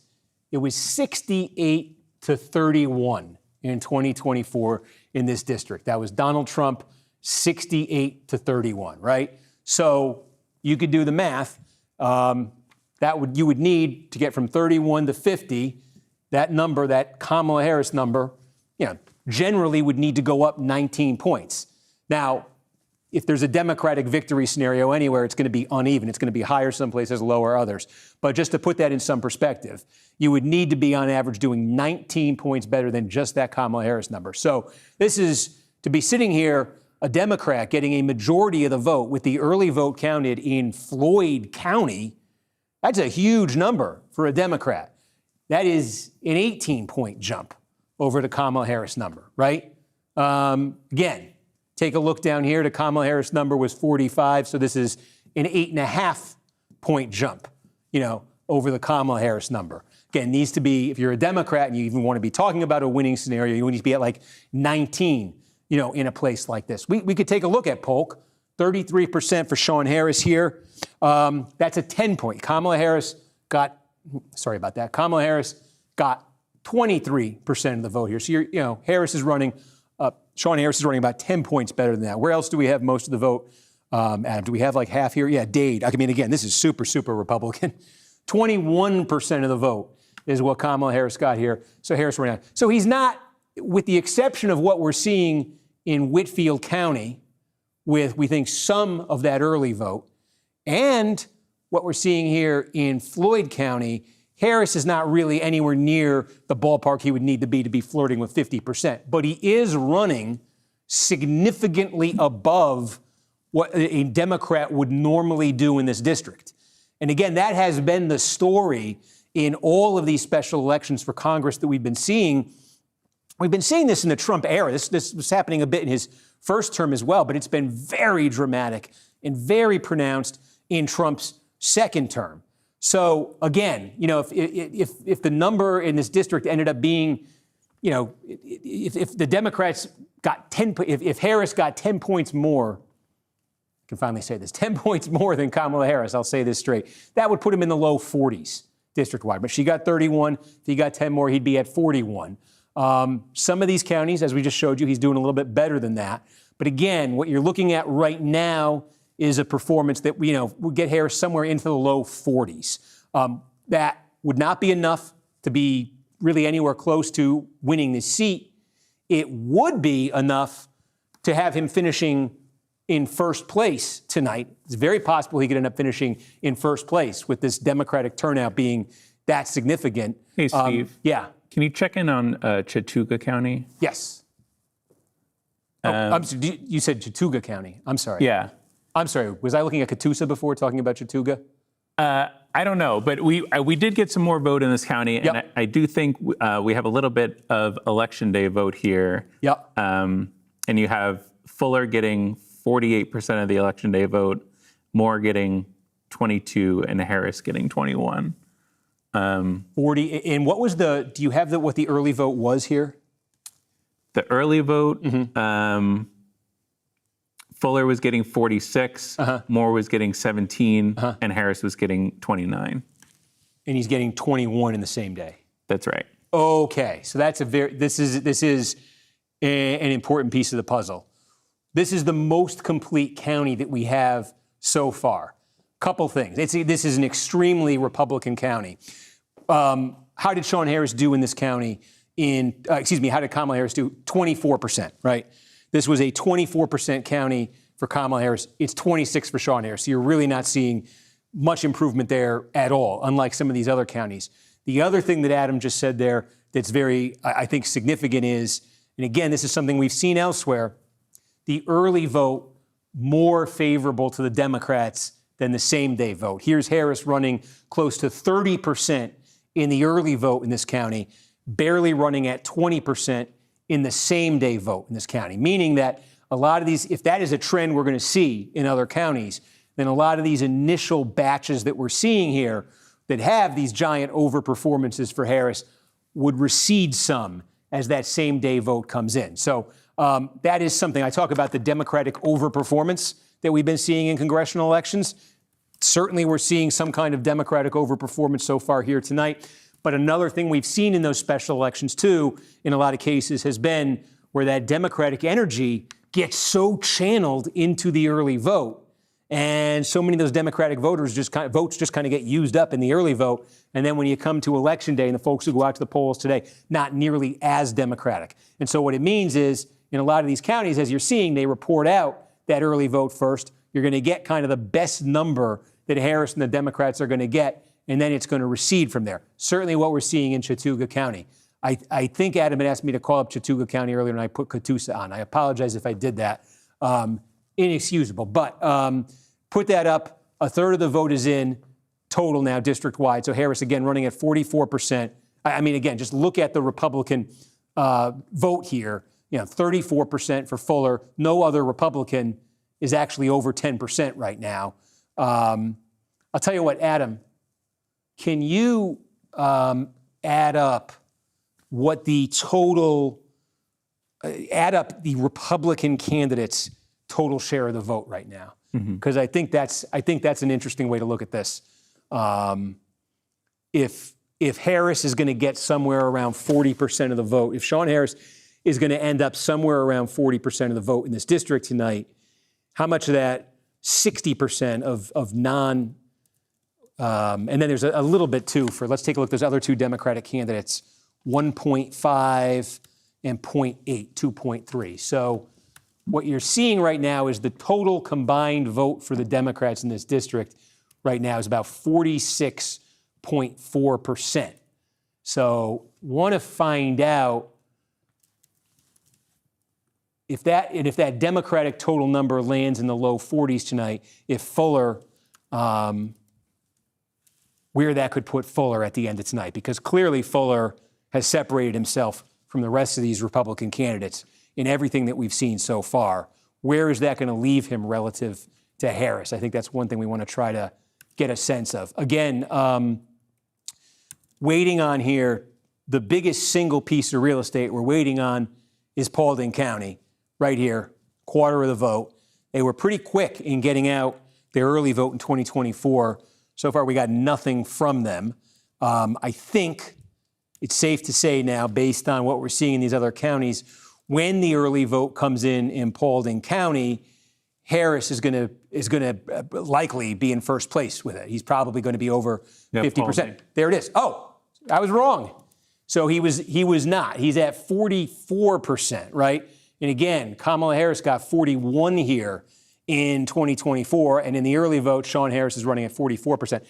it was 68 to 31 in 2024 in this district. That was Donald Trump, 68 to 31, right? So you could do the math. You would need to get from 31 to 50. That number, that Kamala Harris number, generally would need to go up 19 points. Now, if there's a Democratic victory scenario anywhere, it's going to be uneven. It's going to be higher some places, lower others. But just to put that in some perspective, you would need to be on average doing 19 points better than just that Kamala Harris number. So this is, to be sitting here, a Democrat getting a majority of the vote with the early vote counted in Floyd County. That's a huge number for a Democrat. That is an 18-point jump over the Kamala Harris number, right? Again, take a look down here. The Kamala Harris number was 45, so this is an 8.5-point jump, over the Kamala Harris number. Again, needs to be, if you're a Democrat and you even want to be talking about a winning scenario, you need to be at like 19, in a place like this. We could take a look at Polk. 33% for Sean Harris here. That's a 10-point. Kamala Harris got 23% of the vote here. So Harris is running. Sean Harris is running about 10 points better than that. Where else do we have most of the vote? Adam, do we have like half here? Yeah, Dade. I mean, again, this is super, super Republican. 21% of the vote is what Kamala Harris got here. So Harris ran out. So he's not, with the exception of what we're seeing in Whitfield County, with, we think, some of that early vote, and what we're seeing here in Floyd County, Harris is not really anywhere near the ballpark he would need to be flirting with 50%. But he is running significantly above what a Democrat would normally do in this district. And again, that has been the story in all of these special elections for Congress that we've been seeing. We've been seeing this in the Trump era. This was happening a bit in his first term as well, but it's been very dramatic and very pronounced in Trump's second term. So again, if the number in this district ended up being, if the Democrats got 10, if Harris got 10 points more can finally say this, 10 points more than Kamala Harris. I'll say this straight. That would put him in the low 40s district-wide. But she got 31. If he got 10 more, he'd be at 41. Some of these counties, as we just showed you, he's doing a little bit better than that. But again, what you're looking at right now is a performance that, would get Harris somewhere into the low 40s. That would not be enough to be really anywhere close to winning this seat. It would be enough to have him finishing in first place tonight. It's very possible he could end up finishing in first place with this Democratic turnout being that significant.
Hey, Steve.
Yeah.
Can you check in on Chattooga County?
Yes. You said Chattooga County. I'm sorry.
Yeah.
I'm sorry. Was I looking at Catoosa before talking about Chattooga?
I don't know, but we did get some more vote in this county, and
Yep.
I do think we have a little bit of election day vote here.
Yep.
And you have Fuller getting 48% of the election day vote, Moore getting 22, and Harris getting 21.
40. And what was do you have what the early vote was here?
The early vote, Fuller was getting 46, Moore was getting 17, and Harris was getting 29.
And he's getting 21 in the same day.
That's right.
Okay, so that's this is an important piece of the puzzle. This is the most complete county that we have so far. Couple things. This is an extremely Republican county. How did Sean Harris do in this county? How did Kamala Harris do? 24%, right? This was a 24% county for Kamala Harris. It's 26 for Sean Harris. So you're really not seeing much improvement there at all, unlike some of these other counties. The other thing that Adam just said there that's very, I think, significant is, and again, this is something we've seen elsewhere, the early vote more favorable to the Democrats than the same-day vote. Here's Harris running close to 30% in the early vote in this county, barely running at 20% in the same-day vote in this county, meaning that a lot of these, if that is a trend we're going to see in other counties, then a lot of these initial batches that we're seeing here that have these giant overperformances for Harris would recede some as that same-day vote comes in. So that is something. I talk about the Democratic overperformance that we've been seeing in congressional elections. Certainly we're seeing some kind of Democratic overperformance so far here tonight. But another thing we've seen in those special elections, too, in a lot of cases, has been where that Democratic energy gets so channeled into the early vote. And so many of those Democratic votes just kind of get used up in the early vote. And then when you come to Election Day and the folks who go out to the polls today, not nearly as Democratic. And so what it means is, in a lot of these counties, as you're seeing, they report out that early vote first. You're going to get kind of the best number that Harris and the Democrats are going to get, and then it's going to recede from there. Certainly what we're seeing in Chattooga County. I think Adam had asked me to call up Chattooga County earlier, and I put Catoosa on. I apologize if I did that. Inexcusable. But put that up. A third of the vote is in total now, district-wide. So Harris, again, running at 44%. I mean, again, just look at the Republican vote here. 34% for Fuller. No other Republican is actually over 10% right now. I'll tell you what, Adam, can you add up what the total, add up the Republican candidates' total share of the vote right now? Because I think that's an interesting way to look at this. If Harris is going to get somewhere around 40% of the vote, if Sean Harris is going to end up somewhere around 40% of the vote in this district tonight, how much of that 60% of non, and then there's a little bit too for, let's take a look, there's other two Democratic candidates, 1.5 and 0.8, 2.3. So what you're seeing right now is the total combined vote for the Democrats in this district right now is about 46.4%. So want to find out if that Democratic total number lands in the low 40s tonight, if Fuller, where that could put Fuller at the end of tonight, because clearly Fuller has separated himself from the rest of these Republican candidates in everything that we've seen so far. Where is that going to leave him relative to Harris? I think that's one thing we want to try to get a sense of. Again, waiting on here, the biggest single piece of real estate we're waiting on is Paulding County. Right here, quarter of the vote. They were pretty quick in getting out their early vote in 2024. So far, we got nothing from them. I think it's safe to say now, based on what we're seeing in these other counties, when the early vote comes in Paulding County, Harris is going to likely be in first place with it. He's probably going to be over 50%.
Paulding.
There it is. Oh, I was wrong. So he was not. He's at 44%, right? And again, Kamala Harris got 41 here in 2024, and in the early vote, Sean Harris is running at 44%.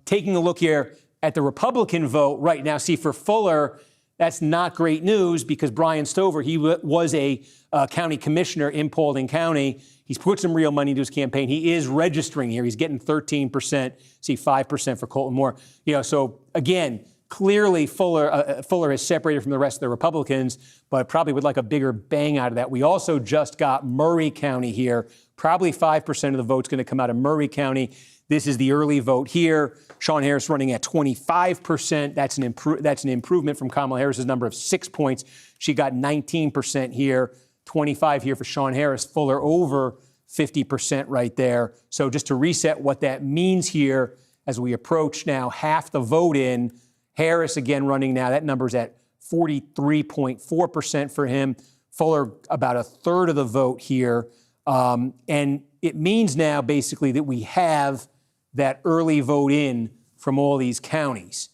Taking a look here at the Republican vote right now, see, for Fuller, that's not great news because Brian Stover, he was a county commissioner in Paulding County. He's put some real money into his campaign. He is registering here. He's getting 13%, see 5% for Colton Moore. So again, clearly Fuller has separated from the rest of the Republicans, but probably would like a bigger bang out of that. We also just got Murray County here. Probably 5% of the vote's going to come out of Murray County. This is the early vote here. Sean Harris running at 25%. That's an improvement from Kamala Harris's number of 6 points. She got 19% here, 25 here for Sean Harris. Fuller over 50% right there. So just to reset what that means here as we approach now half the vote in, Harris again running now. That number's at 43.4% for him. Fuller about a third of the vote here. And it means now basically that we have that early vote in from all these counties.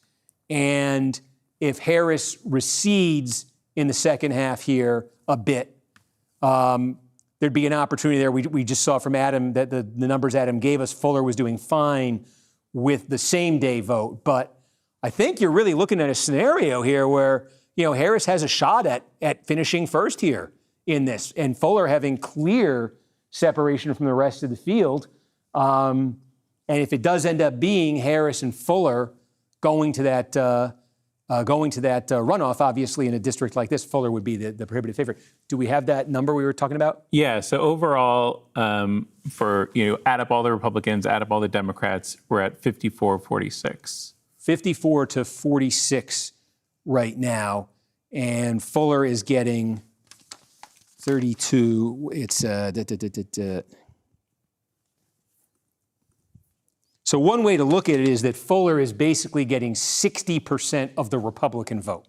And if Harris recedes in the second half here a bit, there'd be an opportunity there. We just saw from Adam that the numbers Adam gave us, Fuller was doing fine with the same day vote. But I think you're really looking at a scenario here where, Harris has a shot at finishing first here in this, and Fuller having clear separation from the rest of the field. And if it does end up being Harris and Fuller going to that runoff, obviously in a district like this, Fuller would be the prohibitive favorite. Do we have that number we were talking about?
Yeah. So overall, for add up all the Republicans, add up all the Democrats, we're at 54-46.
54 to 46 right now, and Fuller is getting 32. It's So one way to look at it is that Fuller is basically getting 60% of the Republican vote.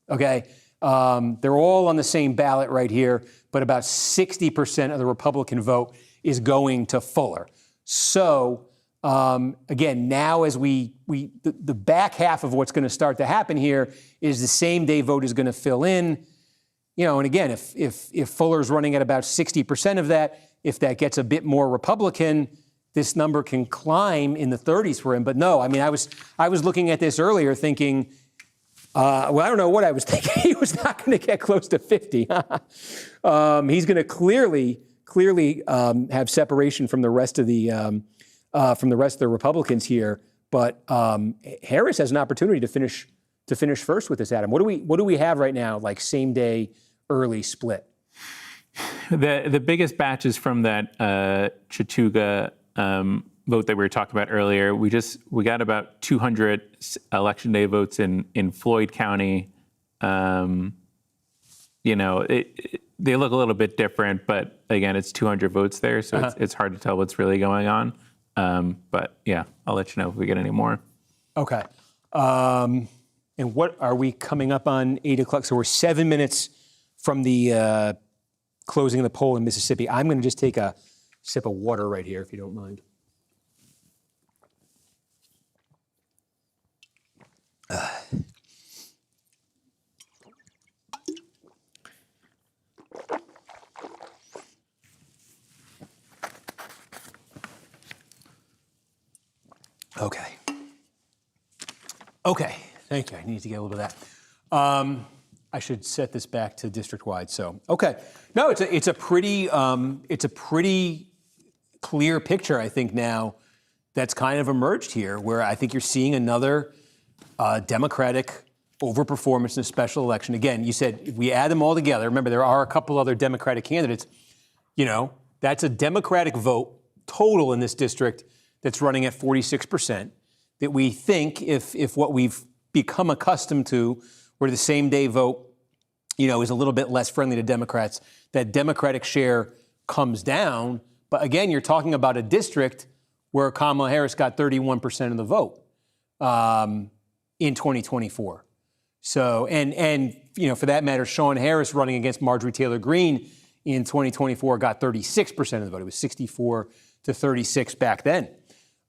Okay, they're all on the same ballot right here, but about 60% of the Republican vote is going to Fuller. So again, now as the back half of what's going to start to happen here is the same day vote is going to fill in. And again, if Fuller's running at about 60% of that, if that gets a bit more Republican, this number can climb in the 30s for him. But no, I mean, I was looking at this earlier thinking, I don't know what I was thinking. He was not going to get close to 50. He's going to clearly have separation from the rest of the Republicans here. But Harris has an opportunity to finish first with this, Adam. What do we have right now, like same day early split?
The biggest batch is from that Chattooga vote that we were talking about earlier. We got about 200 election day votes in Floyd County. They look a little bit different, but again, it's 200 votes there, so it's hard to tell what's really going on. But yeah, I'll let you know if we get any more.
Okay. And what are we coming up on 8 o'clock? So we're 7 minutes from the closing of the poll in Mississippi. I'm going to just take a sip of water right here, if you don't mind. Okay. Thank you. I need to get a little bit of that. I should set this back to district-wide. So, okay. No, it's a pretty clear picture, I think, now that's kind of emerged here, where I think you're seeing another Democratic overperformance in a special election. Again, you said if we add them all together, remember there are a couple other Democratic candidates, that's a Democratic vote total in this district that's running at 46%, that we think if what we've become accustomed to, where the same day vote, is a little bit less friendly to Democrats, that Democratic share comes down. But again, you're talking about a district where Kamala Harris got 31% of the vote in 2024. So, and for that matter, Sean Harris running against Marjorie Taylor Greene in 2024 got 36% of the vote. It was 64 to 36 back then.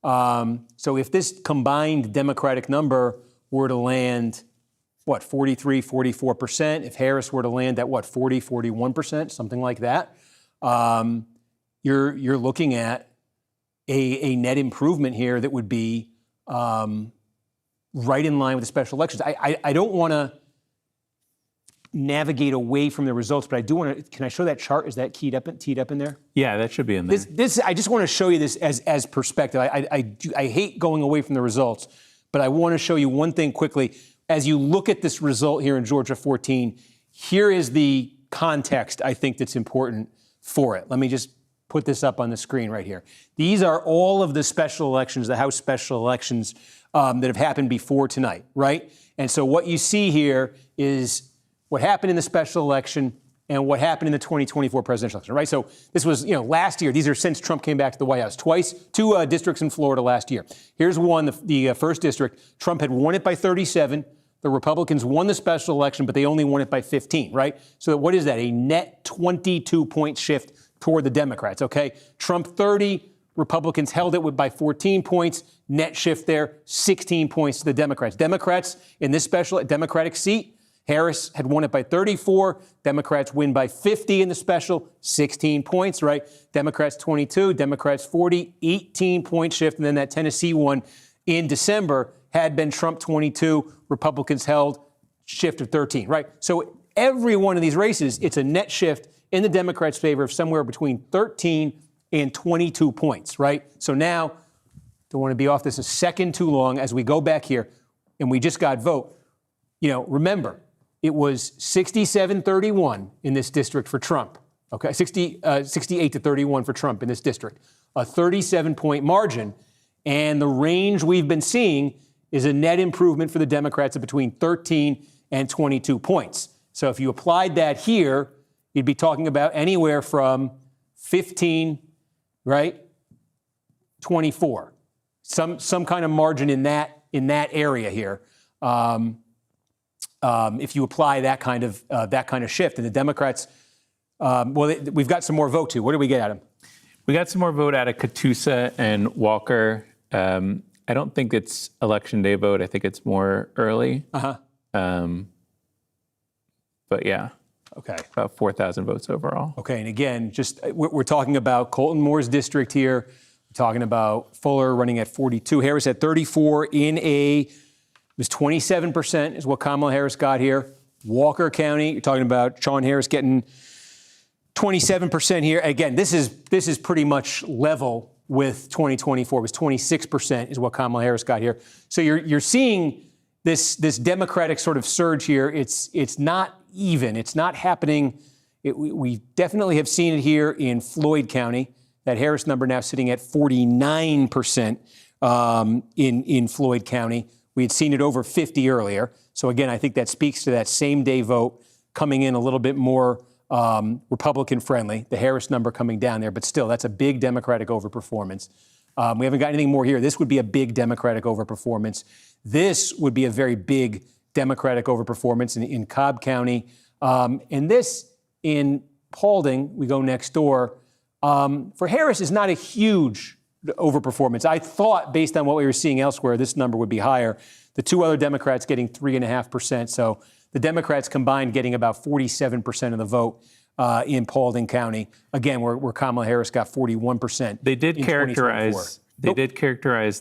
So if this combined Democratic number were to land, 43, 44%, if Harris were to land at 40, 41%, something like that, you're looking at a net improvement here that would be right in line with the special elections. I don't want to navigate away from the results, but I do want to. Can I show that chart? Is that teed up in there?
Yeah, that should be in there.
This I just want to show you this as perspective. I hate going away from the results, but I want to show you one thing quickly. As you look at this result here in Georgia 14, here is the context I think that's important for it. Let me just put this up on the screen right here. These are all of the special elections, the House special elections that have happened before tonight, right? And so what you see here is what happened in the special election and what happened in the 2024 presidential election, right? So this was, last year. These are since Trump came back to the White House twice, two districts in Florida last year. Here's one, the first district. Trump had won it by 37. The Republicans won the special election, but they only won it by 15, right? So what is that? A net 22-point shift toward the Democrats, okay? Trump 30, Republicans held it by 14 points. Net shift there, 16 points to the Democrats. Democrats in this special Democratic seat, Harris had won it by 34. Democrats win by 50 in the special, 16 points, right? Democrats 22, Democrats 40, 18-point shift. And then that Tennessee one in December had been Trump 22, Republicans held, shift of 13, right? So every one of these races, it's a net shift in the Democrats' favor of somewhere between 13 and 22 points, right? So now, don't want to be off this a second too long as we go back here and we just got vote. Remember, it was 67-31 in this district for Trump, okay? 68-31 for Trump in this district, a 37-point margin. And the range we've been seeing is a net improvement for the Democrats of between 13 and 22 points. So if you applied that here, you'd be talking about anywhere from 15, right, 24, some kind of margin in that area here. If you apply that kind of shift, and the Democrats, we've got some more vote too. What did we get, Adam?
We got some more vote out of Catoosa and Walker. I don't think it's election day vote. I think it's more early. But yeah.
Okay.
About 4,000 votes overall.
Okay, and again, we're talking about Colton Moore's district here. We're talking about Fuller running at 42. Harris at 34 it was 27% is what Kamala Harris got here. Walker County, you're talking about Sean Harris getting 27% here. Again, this is pretty much level with 2024. It was 26% is what Kamala Harris got here. So you're seeing this Democratic sort of surge here. It's not even. It's not happening. We definitely have seen it here in Floyd County. That Harris number now sitting at 49% in Floyd County. We had seen it over 50 earlier. So again, I think that speaks to that same day vote coming in a little bit more Republican friendly. The Harris number coming down there, but still, that's a big Democratic overperformance. We haven't got anything more here. This would be a big Democratic overperformance. This would be a very big Democratic overperformance in Cobb County. And this in Paulding, we go next door, for Harris is not a huge overperformance. I thought, based on what we were seeing elsewhere, this number would be higher. The two other Democrats getting 3.5%. So the Democrats combined getting about 47% of the vote in Paulding County. Again, where Kamala Harris got 41%.
They did characterize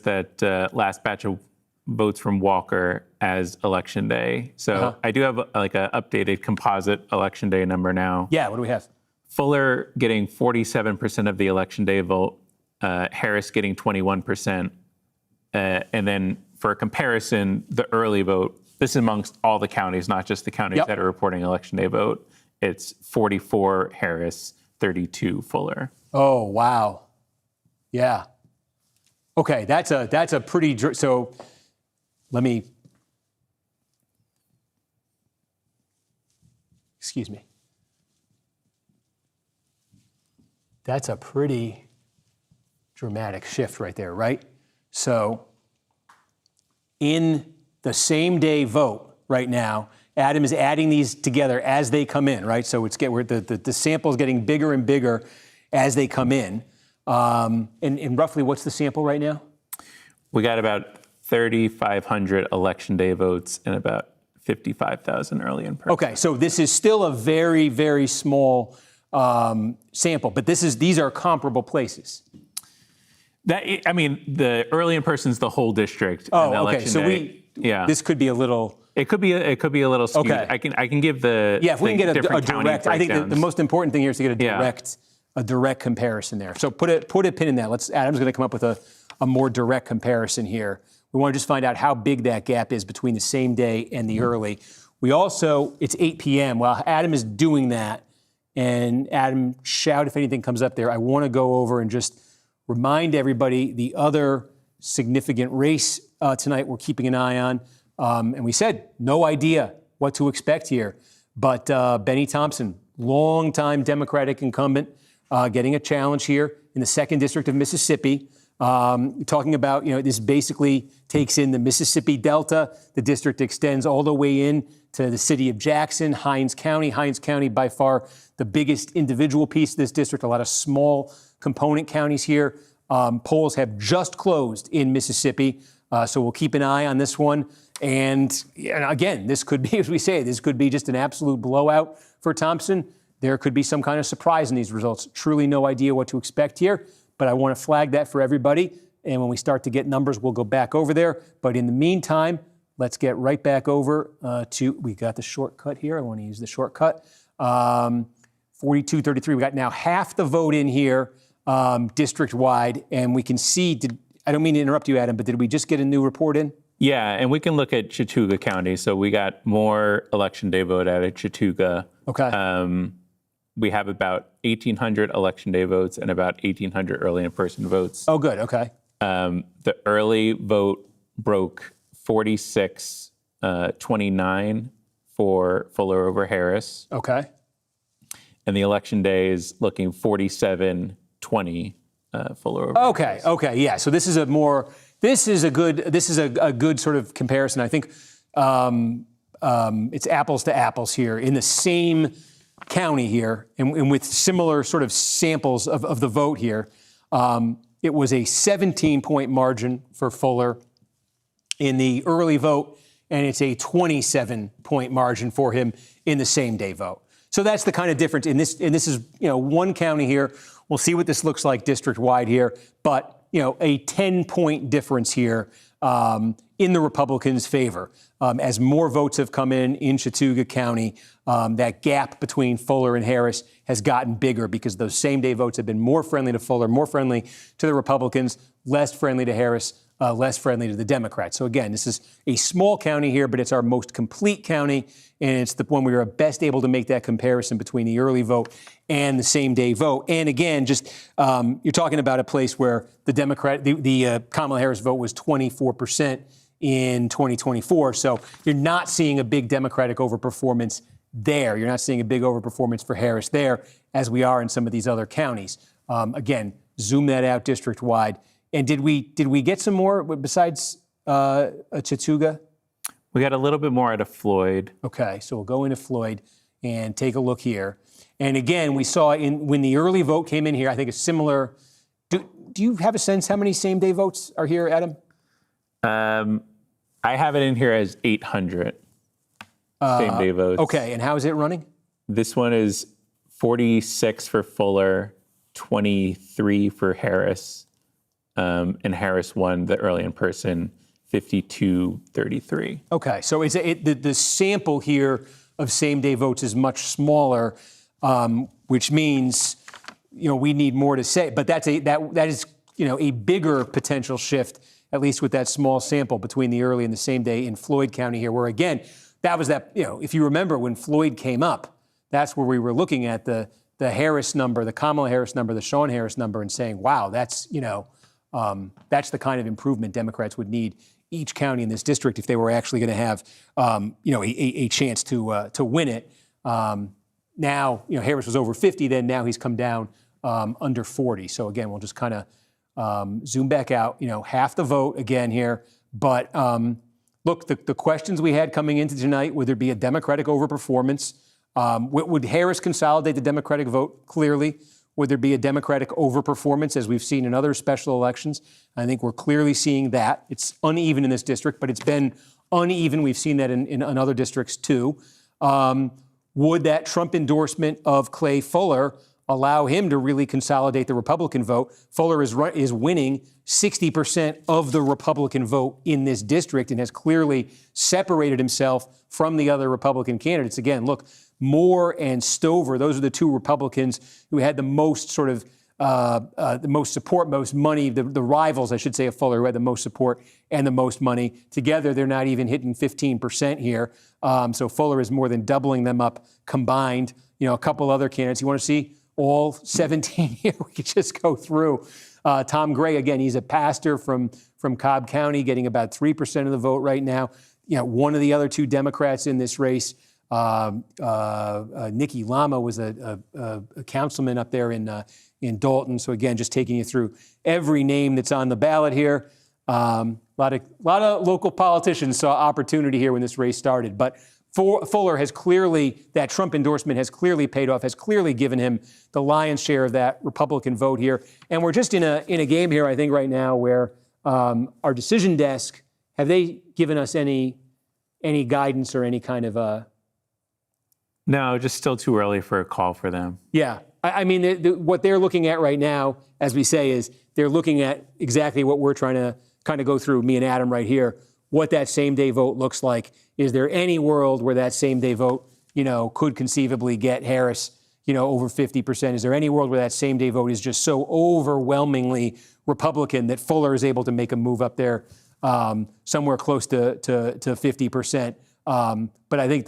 that last batch of votes from Walker as election day. So I do have like an updated composite election day number now.
Yeah, what do we have?
Fuller getting 47% of the election day vote. Harris getting 21%. And then for comparison, the early vote, this is amongst all the counties, not just the counties that are reporting election day vote. It's 44 Harris, 32 Fuller.
Oh, wow. Yeah. Okay, that's a pretty, so let me, excuse me. That's a pretty dramatic shift right there, right? So in the same day vote right now, Adam is adding these together as they come in, right? So the sample is getting bigger and bigger as they come in. And roughly, what's the sample right now?
We got about 3,500 election day votes and about 55,000 early in person.
Okay, so this is still a very, very small sample, but these are comparable places.
The early in person is the whole district.
Oh,
and
okay. So this could be a little.
It could be a little skewed.
Okay.
I can give the
if we can get a direct. I think the most important thing here is to get a direct comparison there. So put a pin in that. Adam's going to come up with a more direct comparison here. We want to just find out how big that gap is between the same day and the early. We also, it's 8 p.m. While Adam is doing that, and Adam, shout if anything comes up there, I want to go over and just remind everybody the other significant race tonight we're keeping an eye on. And we said, no idea what to expect here. But Benny Thompson, longtime Democratic incumbent, getting a challenge here in the 2nd District of Mississippi. Talking about, this basically takes in the Mississippi Delta. The district extends all the way in to the city of Jackson, Hinds County. Hinds County, by far the biggest individual piece of this district, a lot of small component counties here. Polls have just closed in Mississippi, so we'll keep an eye on this one. And again, this could be, as we say, this could be just an absolute blowout for Thompson. There could be some kind of surprise in these results. Truly no idea what to expect here, but I want to flag that for everybody. And when we start to get numbers, we'll go back over there. But in the meantime, let's get right back over we got the shortcut here. I want to use the shortcut. 42-33. We got now half the vote in here, district-wide. And we can see, I don't mean to interrupt you, Adam, but did we just get a new report in?
Yeah, and we can look at Chattooga County. So we got more election day vote out of Chattooga.
Okay.
We have about 1,800 election day votes and about 1,800 early in-person votes.
Oh, good. Okay.
The early vote broke 46-29 for Fuller over Harris.
Okay.
And the election day is looking 47-20 Fuller over Harris.
Okay. Yeah. So this is a good sort of comparison. I think it's apples to apples here in the same county here, and with similar sort of samples of the vote here. It was a 17-point margin for Fuller in the early vote, and it's a 27-point margin for him in the same day vote. So that's the kind of difference. And this is one county here. We'll see what this looks like district-wide here, but a 10-point difference here in the Republicans' favor. As more votes have come in Chattooga County, that gap between Fuller and Harris has gotten bigger because those same-day votes have been more friendly to Fuller, more friendly to the Republicans, less friendly to Harris, less friendly to the Democrats. So again, this is a small county here, but it's our most complete county, and it's the one we are best able to make that comparison between the early vote and the same-day vote. And again, just you're talking about a place where the Kamala Harris vote was 24% in 2024. So you're not seeing a big Democratic overperformance there. You're not seeing a big overperformance for Harris there, as we are in some of these other counties. Again, zoom that out district-wide. And did we get some more besides Chattooga?
We got a little bit more out of Floyd.
Okay, so we'll go into Floyd and take a look here. And again, we saw when the early vote came in here, I think a similar. Do you have a sense how many same-day votes are here, Adam?
I have it in here as 800 same-day votes.
Okay, and how is it running?
This one is 46 for Fuller, 23 for Harris, and Harris won the early in-person 52-33.
Okay, so the sample here of same-day votes is much smaller, which means we need more to say. But that is a bigger potential shift, at least with that small sample between the early and the same day in Floyd County here, where again, if you remember when Floyd came up, that's where we were looking at the Harris number, the Kamala Harris number, the Sean Harris number, and saying, wow, that's the kind of improvement Democrats would need each county in this district if they were actually going to have, a chance to win it. Now, Harris was over 50 then. Now he's come down under 40. So again, we'll just kind of zoom back out, half the vote again here. But look, the questions we had coming into tonight, would there be a Democratic overperformance? Would Harris consolidate the Democratic vote? Clearly. Would there be a Democratic overperformance, as we've seen in other special elections? I think we're clearly seeing that. It's uneven in this district, but it's been uneven. We've seen that in other districts, too. Would that Trump endorsement of Clay Fuller allow him to really consolidate the Republican vote? Fuller is winning 60% of the Republican vote in this district and has clearly separated himself from the other Republican candidates. Again, look, Moore and Stover, those are the two Republicans who had the most sort of the most support, most money, the rivals, I should say, of Fuller, who had the most support and the most money. Together, they're not even hitting 15% here. So Fuller is more than doubling them up combined. A couple other candidates. You want to see all 17 here? We could just go through. Tom Gray, again, he's a pastor from Cobb County, getting about 3% of the vote right now. One of the other two Democrats in this race, Nikki Lama, was a councilman up there in Dalton. So again, just taking you through every name that's on the ballot here. A lot of local politicians saw opportunity here when this race started. But Fuller has clearly, that Trump endorsement has clearly paid off, has clearly given him the lion's share of that Republican vote here. And we're just in a game here, I think, right now where our decision desk, have they given us any guidance or any kind of
No, just still too early for a call for them.
Yeah. I mean, what they're looking at right now, as we say, is they're looking at exactly what we're trying to kind of go through, me and Adam right here, what that same-day vote looks like. Is there any world where that same-day vote, could conceivably get Harris, over 50%? Is there any world where that same-day vote is just so overwhelmingly Republican that Fuller is able to make a move up there somewhere close to 50%? But I think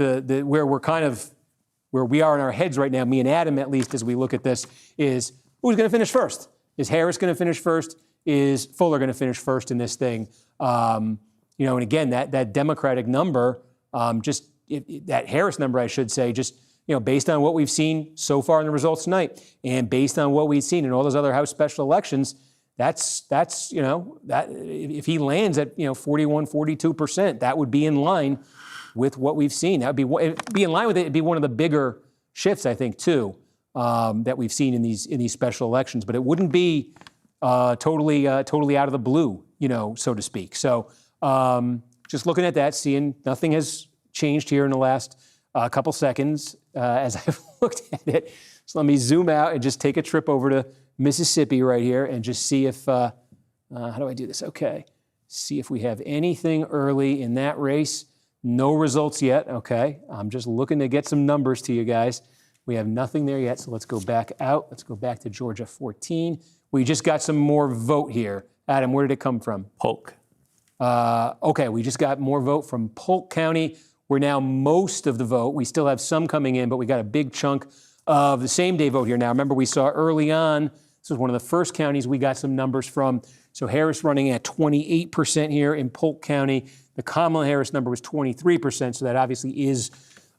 where we are in our heads right now, me and Adam at least, as we look at this, is who's going to finish first? Is Harris going to finish first? Is Fuller going to finish first in this thing? And again, that Democratic number, that Harris number, I should say, just based on what we've seen so far in the results tonight, and based on what we've seen in all those other House special elections, that's that if he lands at 41, 42%, that would be in line with what we've seen. That would be in line with it. It'd be one of the bigger shifts, I think, too, that we've seen in these special elections. But it wouldn't be totally out of the blue, so to speak. So just looking at that, seeing nothing has changed here in the last couple seconds as I've looked at it. So let me zoom out and just take a trip over to Mississippi right here and just see if how do I do this? Okay, see if we have anything early in that race. No results yet, okay. I'm just looking to get some numbers to you guys. We have nothing there yet, so let's go back out. Let's go back to Georgia 14. We just got some more vote here. Adam, where did it come from?
Polk.
Okay, we just got more vote from Polk County. We're now most of the vote. We still have some coming in, but we got a big chunk of the same-day vote here now. Remember, we saw early on, this was one of the first counties we got some numbers from. So Harris running at 28% here in Polk County. The Kamala Harris number was 23%, so that obviously is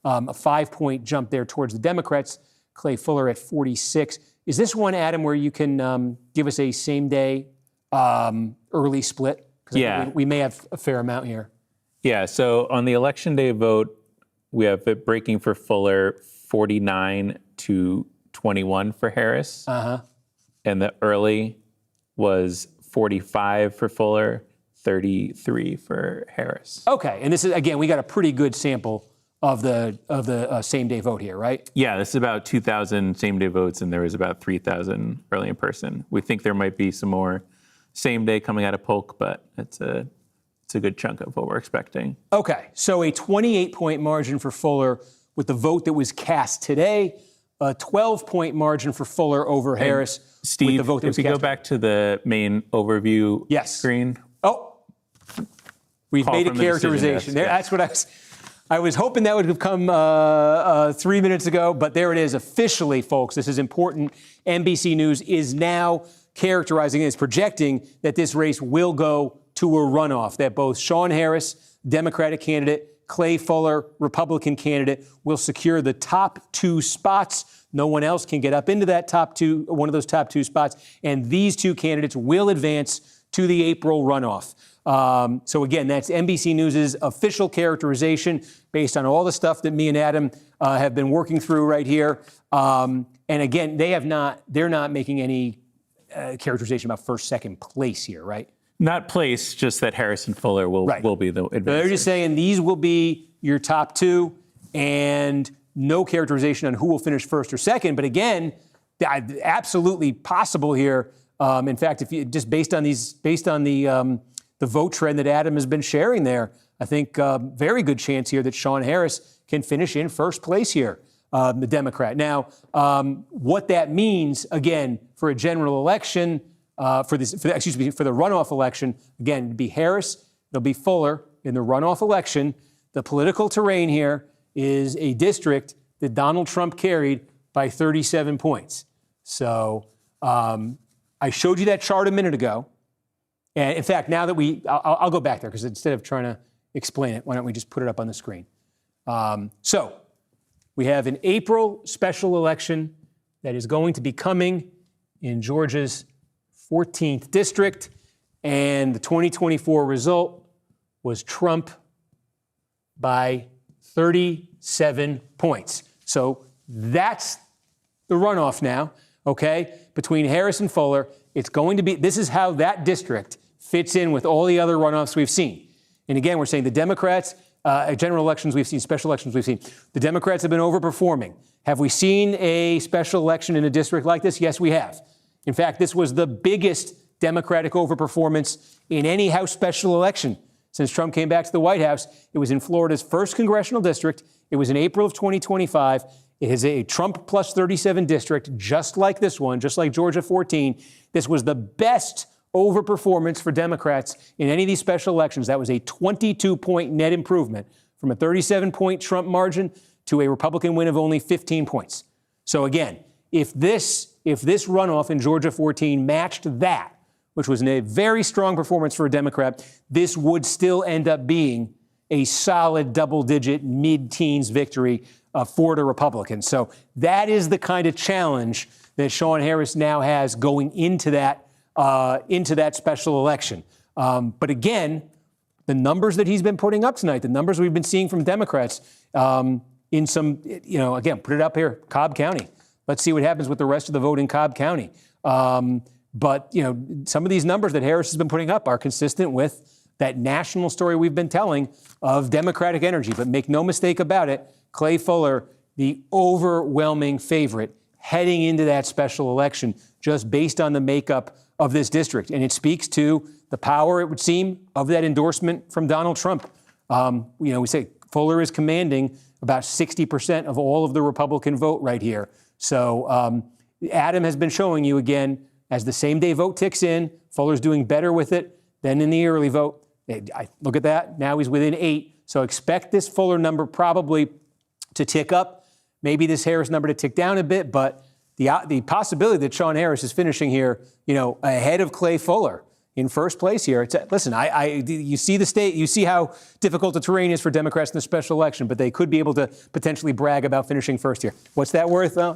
a 5-point jump there towards the Democrats. Clay Fuller at 46. Is this one, Adam, where you can give us a same-day early split?
Yeah.
We may have a fair amount here.
Yeah, so on the Election Day vote, we have it breaking for Fuller 49 to 21 for Harris.
Uh-huh.
And the early was 45 for Fuller, 33 for Harris.
Okay, and this is, again, we got a pretty good sample of the same-day vote here, right?
Yeah, this is about 2,000 same-day votes, and there was about 3,000 early in person. We think there might be some more same-day coming out of Polk, but it's a good chunk of what we're expecting.
Okay, so a 28-point margin for Fuller with the vote that was cast today, a 12-point margin for Fuller over Harris.
Steve,
with the vote that
if you go back to the main overview screen.
Oh, we've made a characterization. There, that's what I was hoping that would have come 3 minutes ago, but there it is officially, folks. This is important. NBC News is now characterizing and is projecting that this race will go to a runoff, that both Sean Harris, Democratic candidate, Clay Fuller, Republican candidate, will secure the top 2 spots. No one else can get up into that one of those top 2 spots. And these 2 candidates will advance to the April runoff. So again, that's NBC News' official characterization based on all the stuff that me and Adam have been working through right here. And again, they're not making any characterization about first, second place here, right?
Not place, just that Harris and Fuller will be the advancers.
They're just saying these will be your top 2, and no characterization on who will finish first or second. But again, absolutely possible here. In fact, if you just based on the vote trend that Adam has been sharing there, I think very good chance here that Sean Harris can finish in first place here, the Democrat. Now, what that means again for a general election. For the runoff election, again, it'd be Harris, it'll be Fuller in the runoff election. The political terrain here is a district that Donald Trump carried by 37 points. So I showed you that chart a minute ago. And in fact, now that I'll go back there because instead of trying to explain it, why don't we just put it up on the screen? So we have an April special election that is going to be coming in Georgia's 14th district, and the 2024 result was Trump by 37 points. So that's the runoff now, okay, between Harris and Fuller. It's going to be, this is how that district fits in with all the other runoffs we've seen. And again, we're saying the Democrats, general elections we've seen, special elections we've seen, the Democrats have been overperforming. Have we seen a special election in a district like this? Yes, we have. In fact, this was the biggest Democratic overperformance in any House special election since Trump came back to the White House. It was in Florida's first congressional district. It was in April of 2025. It is a Trump plus 37 district, just like this one, just like Georgia 14. This was the best overperformance for Democrats in any of these special elections. That was a 22-point net improvement from a 37-point Trump margin to a Republican win of only 15 points. So again, if this runoff in Georgia 14 matched that, which was a very strong performance for a Democrat, this would still end up being a solid double-digit mid-teens victory for the Republicans. So that is the kind of challenge that Sean Harris now has going into that special election. But again, the numbers that he's been putting up tonight, the numbers we've been seeing from Democrats in some, again, put it up here, Cobb County. Let's see what happens with the rest of the vote in Cobb County. But some of these numbers that Harris has been putting up are consistent with that national story we've been telling of Democratic energy. But make no mistake about it, Clay Fuller, the overwhelming favorite heading into that special election, just based on the makeup of this district. And it speaks to the power, it would seem, of that endorsement from Donald Trump. We say Fuller is commanding about 60% of all of the Republican vote right here. So Adam has been showing you again, as the same day vote ticks in, Fuller's doing better with it than in the early vote. Look at that. Now he's within 8. So expect this Fuller number probably to tick up, maybe this Harris number to tick down a bit, but the possibility that Sean Harris is finishing here, ahead of Clay Fuller in first place here. Listen, you see the state, you see how difficult the terrain is for Democrats in the special election, but they could be able to potentially brag about finishing first here. What's that worth? Well,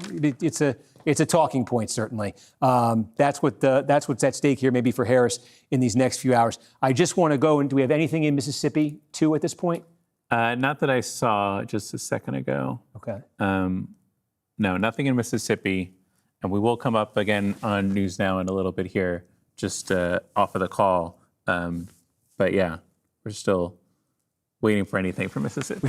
it's a talking point, certainly. That's what's at stake here, maybe for Harris in these next few hours. I just want to go, and do we have anything in Mississippi too at this point?
Not that I saw just a second ago.
Okay.
No, nothing in Mississippi. And we will come up again on News Now in a little bit here, just off of the call. But yeah, we're still waiting for anything from Mississippi.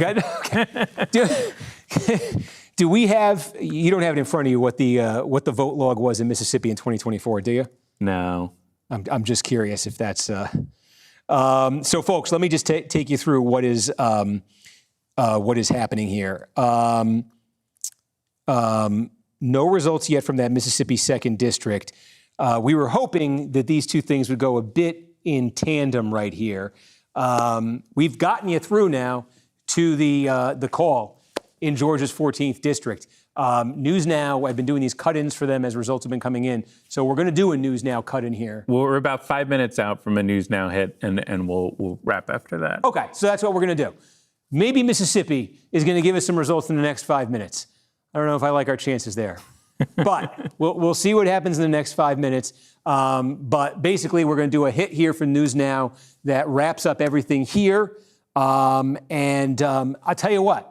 Do we have, you don't have it in front of you, what the vote log was in Mississippi in 2024, do you?
No.
I'm just curious if that's... So folks, let me just take you through what is happening here. No results yet from that Mississippi 2nd District. We were hoping that these two things would go a bit in tandem right here. We've gotten you through now to the call in Georgia's 14th District. News Now, I've been doing these cut-ins for them as results have been coming in. So we're going to do a News Now cut-in here.
Well, we're about 5 minutes out from a News Now hit, and we'll wrap after that.
Okay, so that's what we're going to do. maybe Mississippi is going to give us some results in the next 5 minutes. I don't know if I like our chances there. But we'll see what happens in the next 5 minutes. But basically, we're going to do a hit here for News Now that wraps up everything here. I'll tell you what.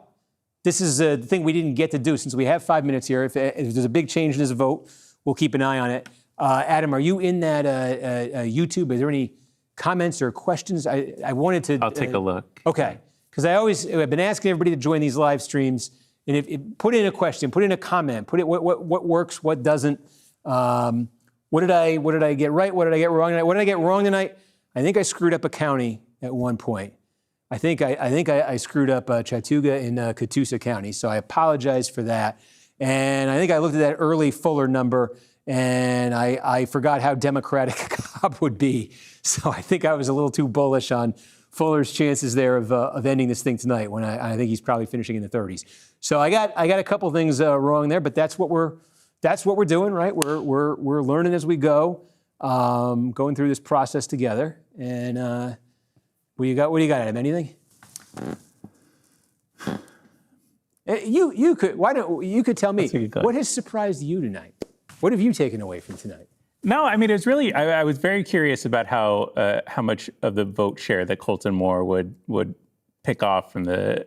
This is a thing we didn't get to do since we have 5 minutes here. If there's a big change in this vote, we'll keep an eye on it. Adam, are you in that YouTube? Is there any comments or questions? I wanted to.
I'll take a look.
Okay. Because I've been asking everybody to join these live streams. And if put in a question, put in a comment, put it what works, what doesn't. What did I get right? What did I get wrong tonight? What did I get wrong tonight? I think I screwed up a county at one point. I think I screwed up Chattooga in Catoosa County, so I apologize for that. And I think I looked at that early Fuller number, and I forgot how democratic Cobb would be. So I think I was a little too bullish on Fuller's chances there of ending this thing tonight, when I think he's probably finishing in the 30s. So I got a couple things wrong there, but that's what we're doing, right? We're learning as we go, going through this process together, and. What do you got, Adam? Anything? You could tell me what has surprised you tonight. What have you taken away from tonight?
No, I mean, it's really. I was very curious about how much of the vote share that Colton Moore would pick off from the.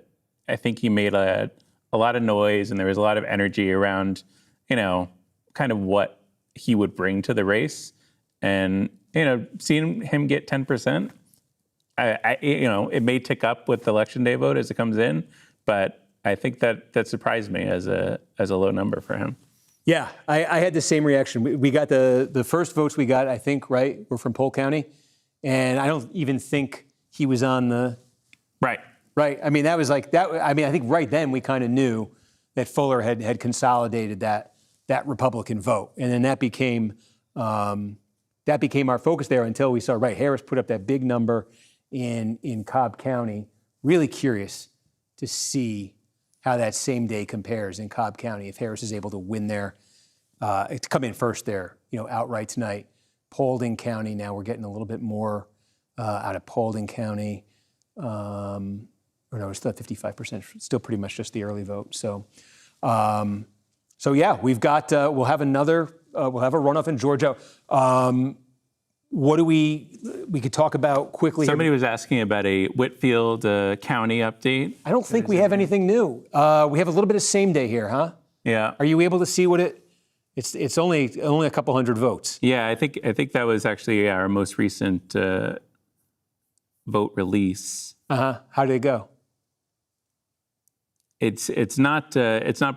I think he made a lot of noise, and there was a lot of energy around, kind of what he would bring to the race, and seeing him get 10%. It may tick up with the election day vote as it comes in, but I think that surprised me as a low number for him.
Yeah, I had the same reaction. We got the first votes we got, I think, right, were from Polk County, and I don't even think he was on the right. I mean, that was like that. I mean, I think right then we kind of knew that Fuller had consolidated that Republican vote, and then that became our focus there until we saw Harris put up that big number in Cobb County. Really curious to see how that same day compares in Cobb County, if Harris is able to win there, to come in first there, outright tonight. Paulding County, now we're getting a little bit more out of Paulding County. Or no, it's still at 55%, still pretty much just the early vote. So yeah, we've got, we'll have a runoff in Georgia. What do we could talk about quickly?
Somebody was asking about a Whitfield County update.
I don't think we have anything new. We have a little bit of same day here, huh?
Yeah.
Are you able to see what it's only a couple hundred votes?
Yeah, I think that was actually our most recent vote release.
How did it go?
It's not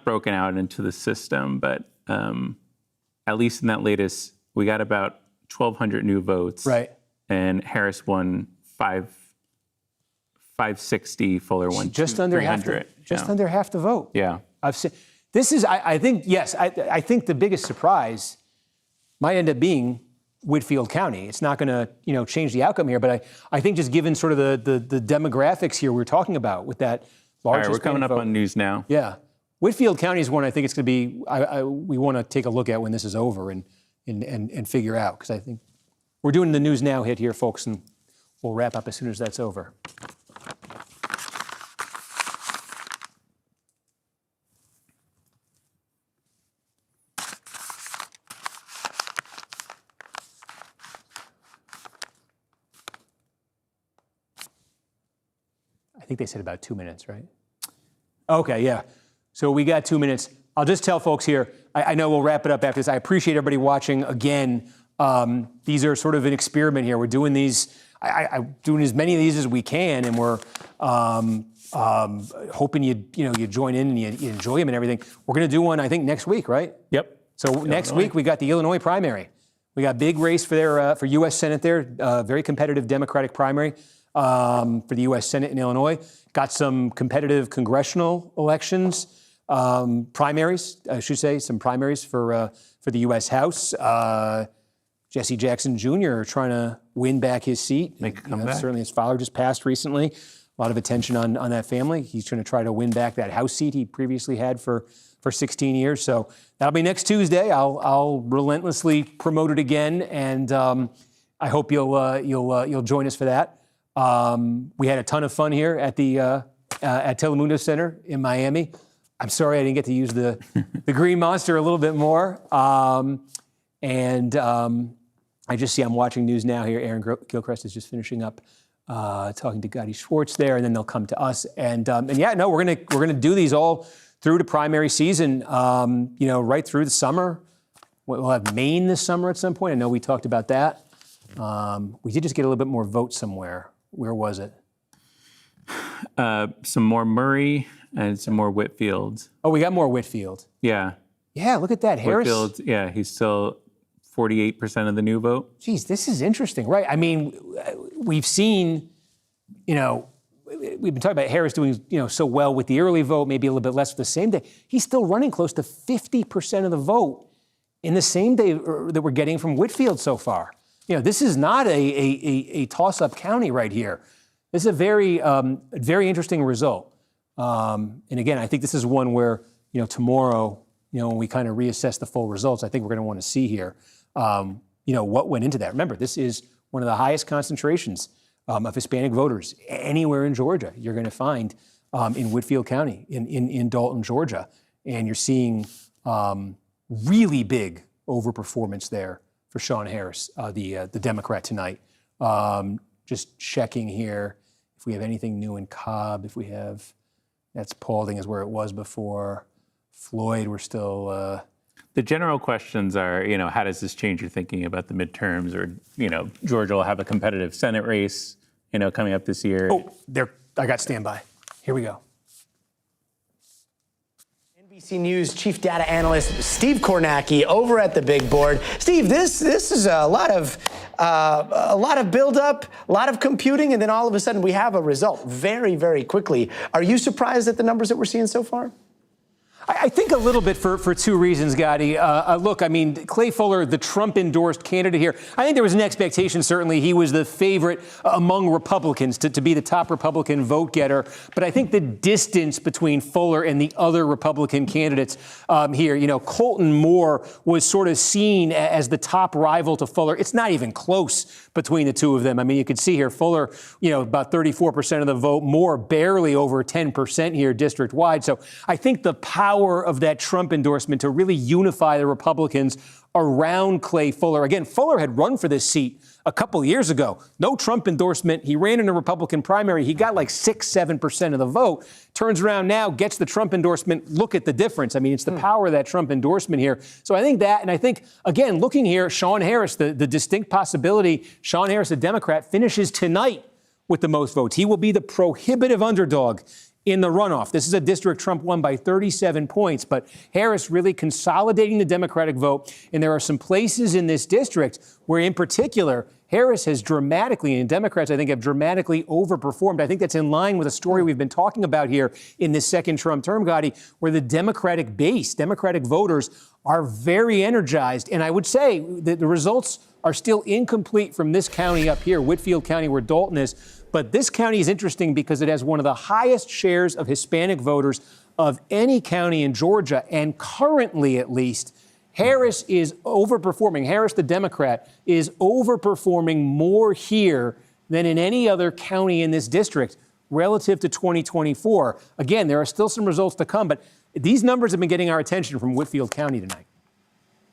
broken out into the system, but at least in that latest, we got about 1,200 new votes.
Right.
And Harris won 560, Fuller won
just under
300.
Under half the vote.
Yeah.
I've seen. This is, I think, yes, I think the biggest surprise might end up being Whitfield County. It's not going to, change the outcome here, but I think just given sort of the demographics here we're talking about with that largest.
All right, we're coming up on News Now.
Yeah. Whitfield County is one I think it's going to be, we want to take a look at when this is over and figure out, because I think we're doing the News Now hit here, folks, and we'll wrap up as soon as that's over. I think they said about 2 minutes, right? Okay, yeah. So we got 2 minutes. I'll just tell folks here, I know we'll wrap it up after this. I appreciate everybody watching again. These are sort of an experiment here. We're doing these, I'm doing as many of these as we can, and we're hoping you join in and you enjoy them and everything. We're going to do one, I think, next week, right?
Yep.
So next week we got the Illinois primary. We got big race for U.S. Senate there, very competitive Democratic primary for the U.S. Senate in Illinois. Got some competitive congressional elections. Primaries, I should say, some primaries for the U.S. House. Jesse Jackson Jr. trying to win back his seat.
Make a comeback.
Certainly his father just passed recently. A lot of attention on that family. He's trying to try to win back that House seat he previously had for 16 years. So that'll be next Tuesday. I'll relentlessly promote it again, and I hope you'll join us for that. We had a ton of fun here at the at Telemundo Center in Miami. I'm sorry I didn't get to use the Green Monster a little bit more. I just see I'm watching News Now here. Aaron Gilchrist is just finishing up talking to Gotti Schwartz there, and then they'll come to us. We're gonna do these all through to primary season. Right through the summer. We'll have Maine this summer at some point. I know we talked about that. We did just get a little bit more votes somewhere. Where was it?
Some more Murray and some more Whitfield.
Oh, we got more Whitfield.
Yeah.
Yeah, look at that. Harris.
Whitfield, yeah, he's still 48% of the new vote.
Geez, this is interesting, right? I mean, we've seen, we've been talking about Harris doing, so well with the early vote, maybe a little bit less for the same day. He's still running close to 50% of the vote in the same day that we're getting from Whitfield so far. This is not a toss-up county right here. This is a very interesting result. And again, I think this is one where, tomorrow, when we kind of reassess the full results, I think we're going to want to see here, what went into that. Remember, this is one of the highest concentrations of Hispanic voters anywhere in Georgia. You're going to find in Whitfield County, in Dalton, Georgia. And you're seeing really big overperformance there for Sean Harris, the Democrat tonight. Just checking here if we have anything new in Cobb. If we have, that's Paulding is where it was before. Floyd, we're still.
The general questions are, how does this change your thinking about the midterms? Or, Georgia will have a competitive Senate race, coming up this year.
Oh, I got standby. Here we go.
NBC News chief data analyst Steve Kornacki over at the big board. Steve, this is a lot of buildup, a lot of computing, and then all of a sudden we have a result very, very quickly. Are you surprised at the numbers that we're seeing so far?
I think a little bit for two reasons, Gotti. Look, I mean, Clay Fuller, the Trump-endorsed candidate here, I think there was an expectation, certainly, he was the favorite among Republicans to be the top Republican vote getter. But I think the distance between Fuller and the other Republican candidates here, Colton Moore was sort of seen as the top rival to Fuller. It's not even close between the two of them. I mean, you can see here, Fuller, about 34% of the vote, Moore barely over 10% here district-wide. So I think the power of that Trump endorsement to really unify the Republicans around Clay Fuller. Again, Fuller had run for this seat a couple years ago. No Trump endorsement. He ran in a Republican primary. He got like 6-7% of the vote. Turns around now, gets the Trump endorsement. Look at the difference. I mean, it's the power of that Trump endorsement here. So I think that, and I think, again, looking here, Sean Harris, the distinct possibility, Sean Harris, a Democrat, finishes tonight with the most votes. He will be the prohibitive underdog in the runoff. This is a district Trump won by 37 points, but Harris really consolidating the Democratic vote. And there are some places in this district where, in particular, Harris has dramatically, and Democrats, I think, have dramatically overperformed. I think that's in line with a story we've been talking about here in this second Trump term, Gotti, where the Democratic base, Democratic voters, are very energized. And I would say that the results are still incomplete from this county up here, Whitfield County, where Dalton is. But this county is interesting because it has one of the highest shares of Hispanic voters of any county in Georgia. And currently, at least, Harris is overperforming. Harris, the Democrat, is overperforming more here than in any other county in this district relative to 2024. Again, there are still some results to come, but these numbers have been getting our attention from Whitfield County tonight.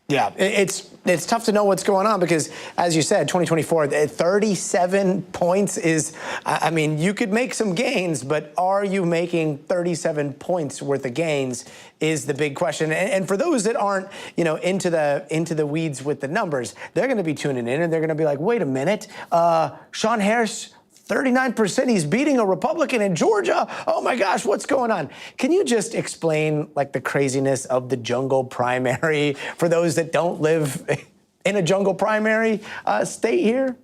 Yeah, it's tough to know what's going on because, as you said, 2024, 37 points is, I mean, you could make some gains, but are you making 37 points worth of gains is the big question. And for those that aren't, into the weeds with the numbers, they're going to be tuning in and they're going to be like, wait a minute, Sean Harris, 39%, he's beating a Republican in Georgia. Oh my gosh, what's going on? Can you just explain the craziness of the jungle primary for those that don't live in a jungle primary state here?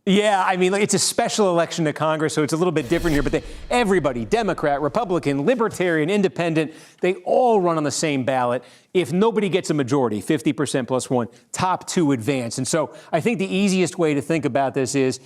Yeah, I mean, it's a special election to Congress, so it's a little bit different here. But everybody, Democrat, Republican, Libertarian, Independent, they all run on the same ballot. If nobody gets a majority, 50% plus one, top two advance. And so I think the easiest way to think about this is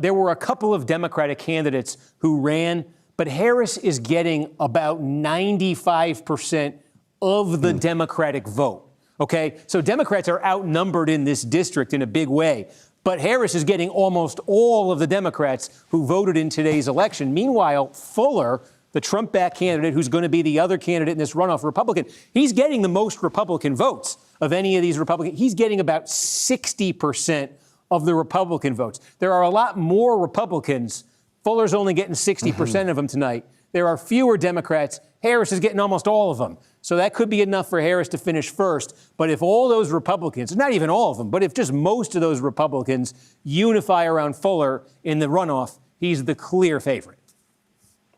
there were a couple of Democratic candidates who ran, but Harris is getting about 95% of the Democratic vote. Okay, so Democrats are outnumbered in this district in a big way. But Harris is getting almost all of the Democrats who voted in today's election. Meanwhile, Fuller, the Trump-backed candidate, who's going to be the other candidate in this runoff, Republican, he's getting the most Republican votes of any of these Republicans. He's getting about 60% of the Republican votes. There are a lot more Republicans. Fuller's only getting 60% of them tonight. There are fewer Democrats. Harris is getting almost all of them. So that could be enough for Harris to finish first. But if all those Republicans, not even all of them, but if just most of those Republicans unify around Fuller in the runoff, he's the clear favorite.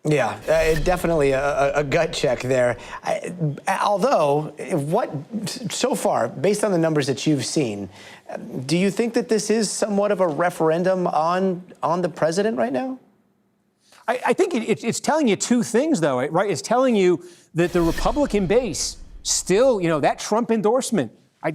Yeah, definitely a gut check there. Although, so far, based on the numbers that you've seen, do you think that this is somewhat of a referendum on the president right now?
I think it's telling you two things, though, right? It's telling you that the Republican base still, that Trump endorsement,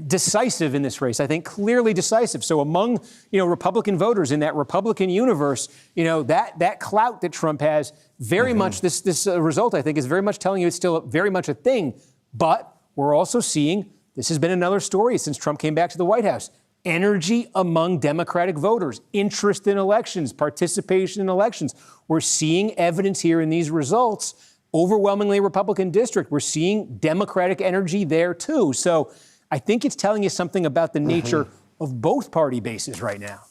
decisive in this race, I think clearly decisive. So among, Republican voters in that Republican universe, that clout that Trump has, very much this result, I think, is very much telling you it's still very much a thing. But we're also seeing, this has been another story since Trump came back to the White House, energy among Democratic voters, interest in elections, participation in elections. We're seeing evidence here in these results, overwhelmingly Republican district. We're seeing Democratic energy there, too. So I think it's telling you something about the nature of both party bases right now.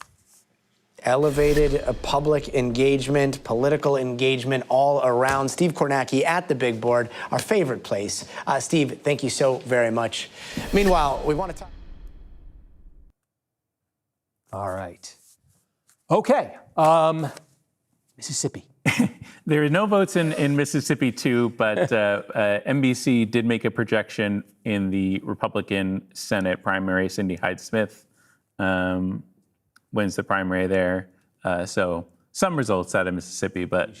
Elevated public engagement, political engagement all around. Steve Kornacki at the big board, our favorite place. Steve, thank you so very much. Meanwhile, we want to talk.
All right. Okay. Mississippi.
There are no votes in Mississippi, too, but NBC did make a projection in the Republican Senate primary. Cindy Hyde-Smith wins the primary there. So some results out of Mississippi, but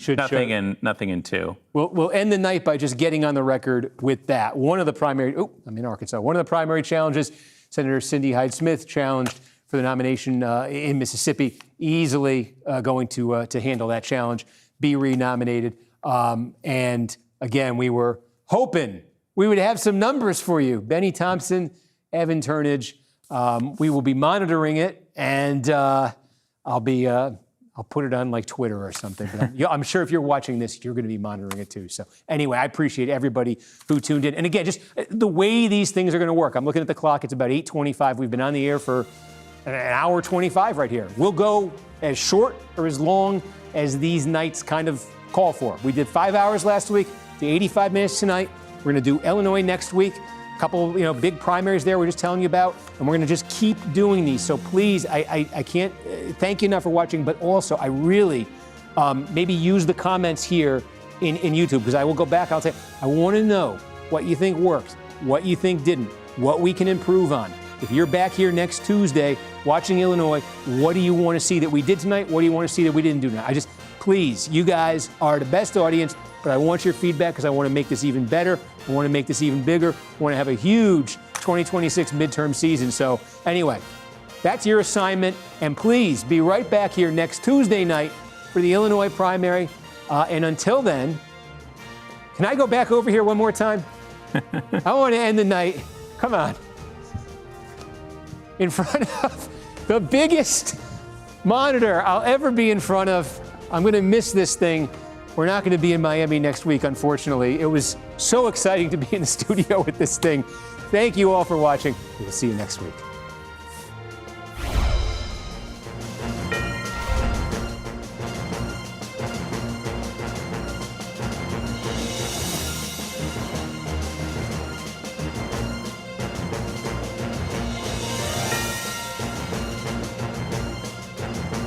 nothing in two.
We'll end the night by just getting on the record with that. One of the primary, I'm in Arkansas. One of the primary challenges, Senator Cindy Hyde-Smith challenged for the nomination in Mississippi, easily going to handle that challenge, be renominated. And again, we were hoping we would have some numbers for you. Benny Thompson, Evan Turnage. We will be monitoring it, and I'll put it on like Twitter or something. But I'm sure if you're watching this, you're going to be monitoring it too. So anyway, I appreciate everybody who tuned in. And again, just the way these things are going to work. I'm looking at the clock. It's about 8:25. We've been on the air for an hour 25 right here. We'll go as short or as long as these nights kind of call for. We did 5 hours last week, the 85 minutes tonight. We're going to do Illinois next week. A couple, big primaries there we're just telling you about, and we're going to just keep doing these. So please, I can't thank you enough for watching, but also I really maybe use the comments here in YouTube, because I will go back. I'll say, I want to know what you think worked, what you think didn't, what we can improve on. If you're back here next Tuesday watching Illinois, what do you want to see that we did tonight? What do you want to see that we didn't do tonight? Please, you guys are the best audience, but I want your feedback because I want to make this even better. I want to make this even bigger. I want to have a huge 2026 midterm season. So anyway, that's your assignment. And please be right back here next Tuesday night for the Illinois primary. And until then, can I go back over here one more time? I want to end the night. Come on. In front of the biggest monitor I'll ever be in front of. I'm going to miss this thing. We're not going to be in Miami next week, unfortunately. It was so exciting to be in the studio with this thing. Thank you all for watching. We'll see you next week.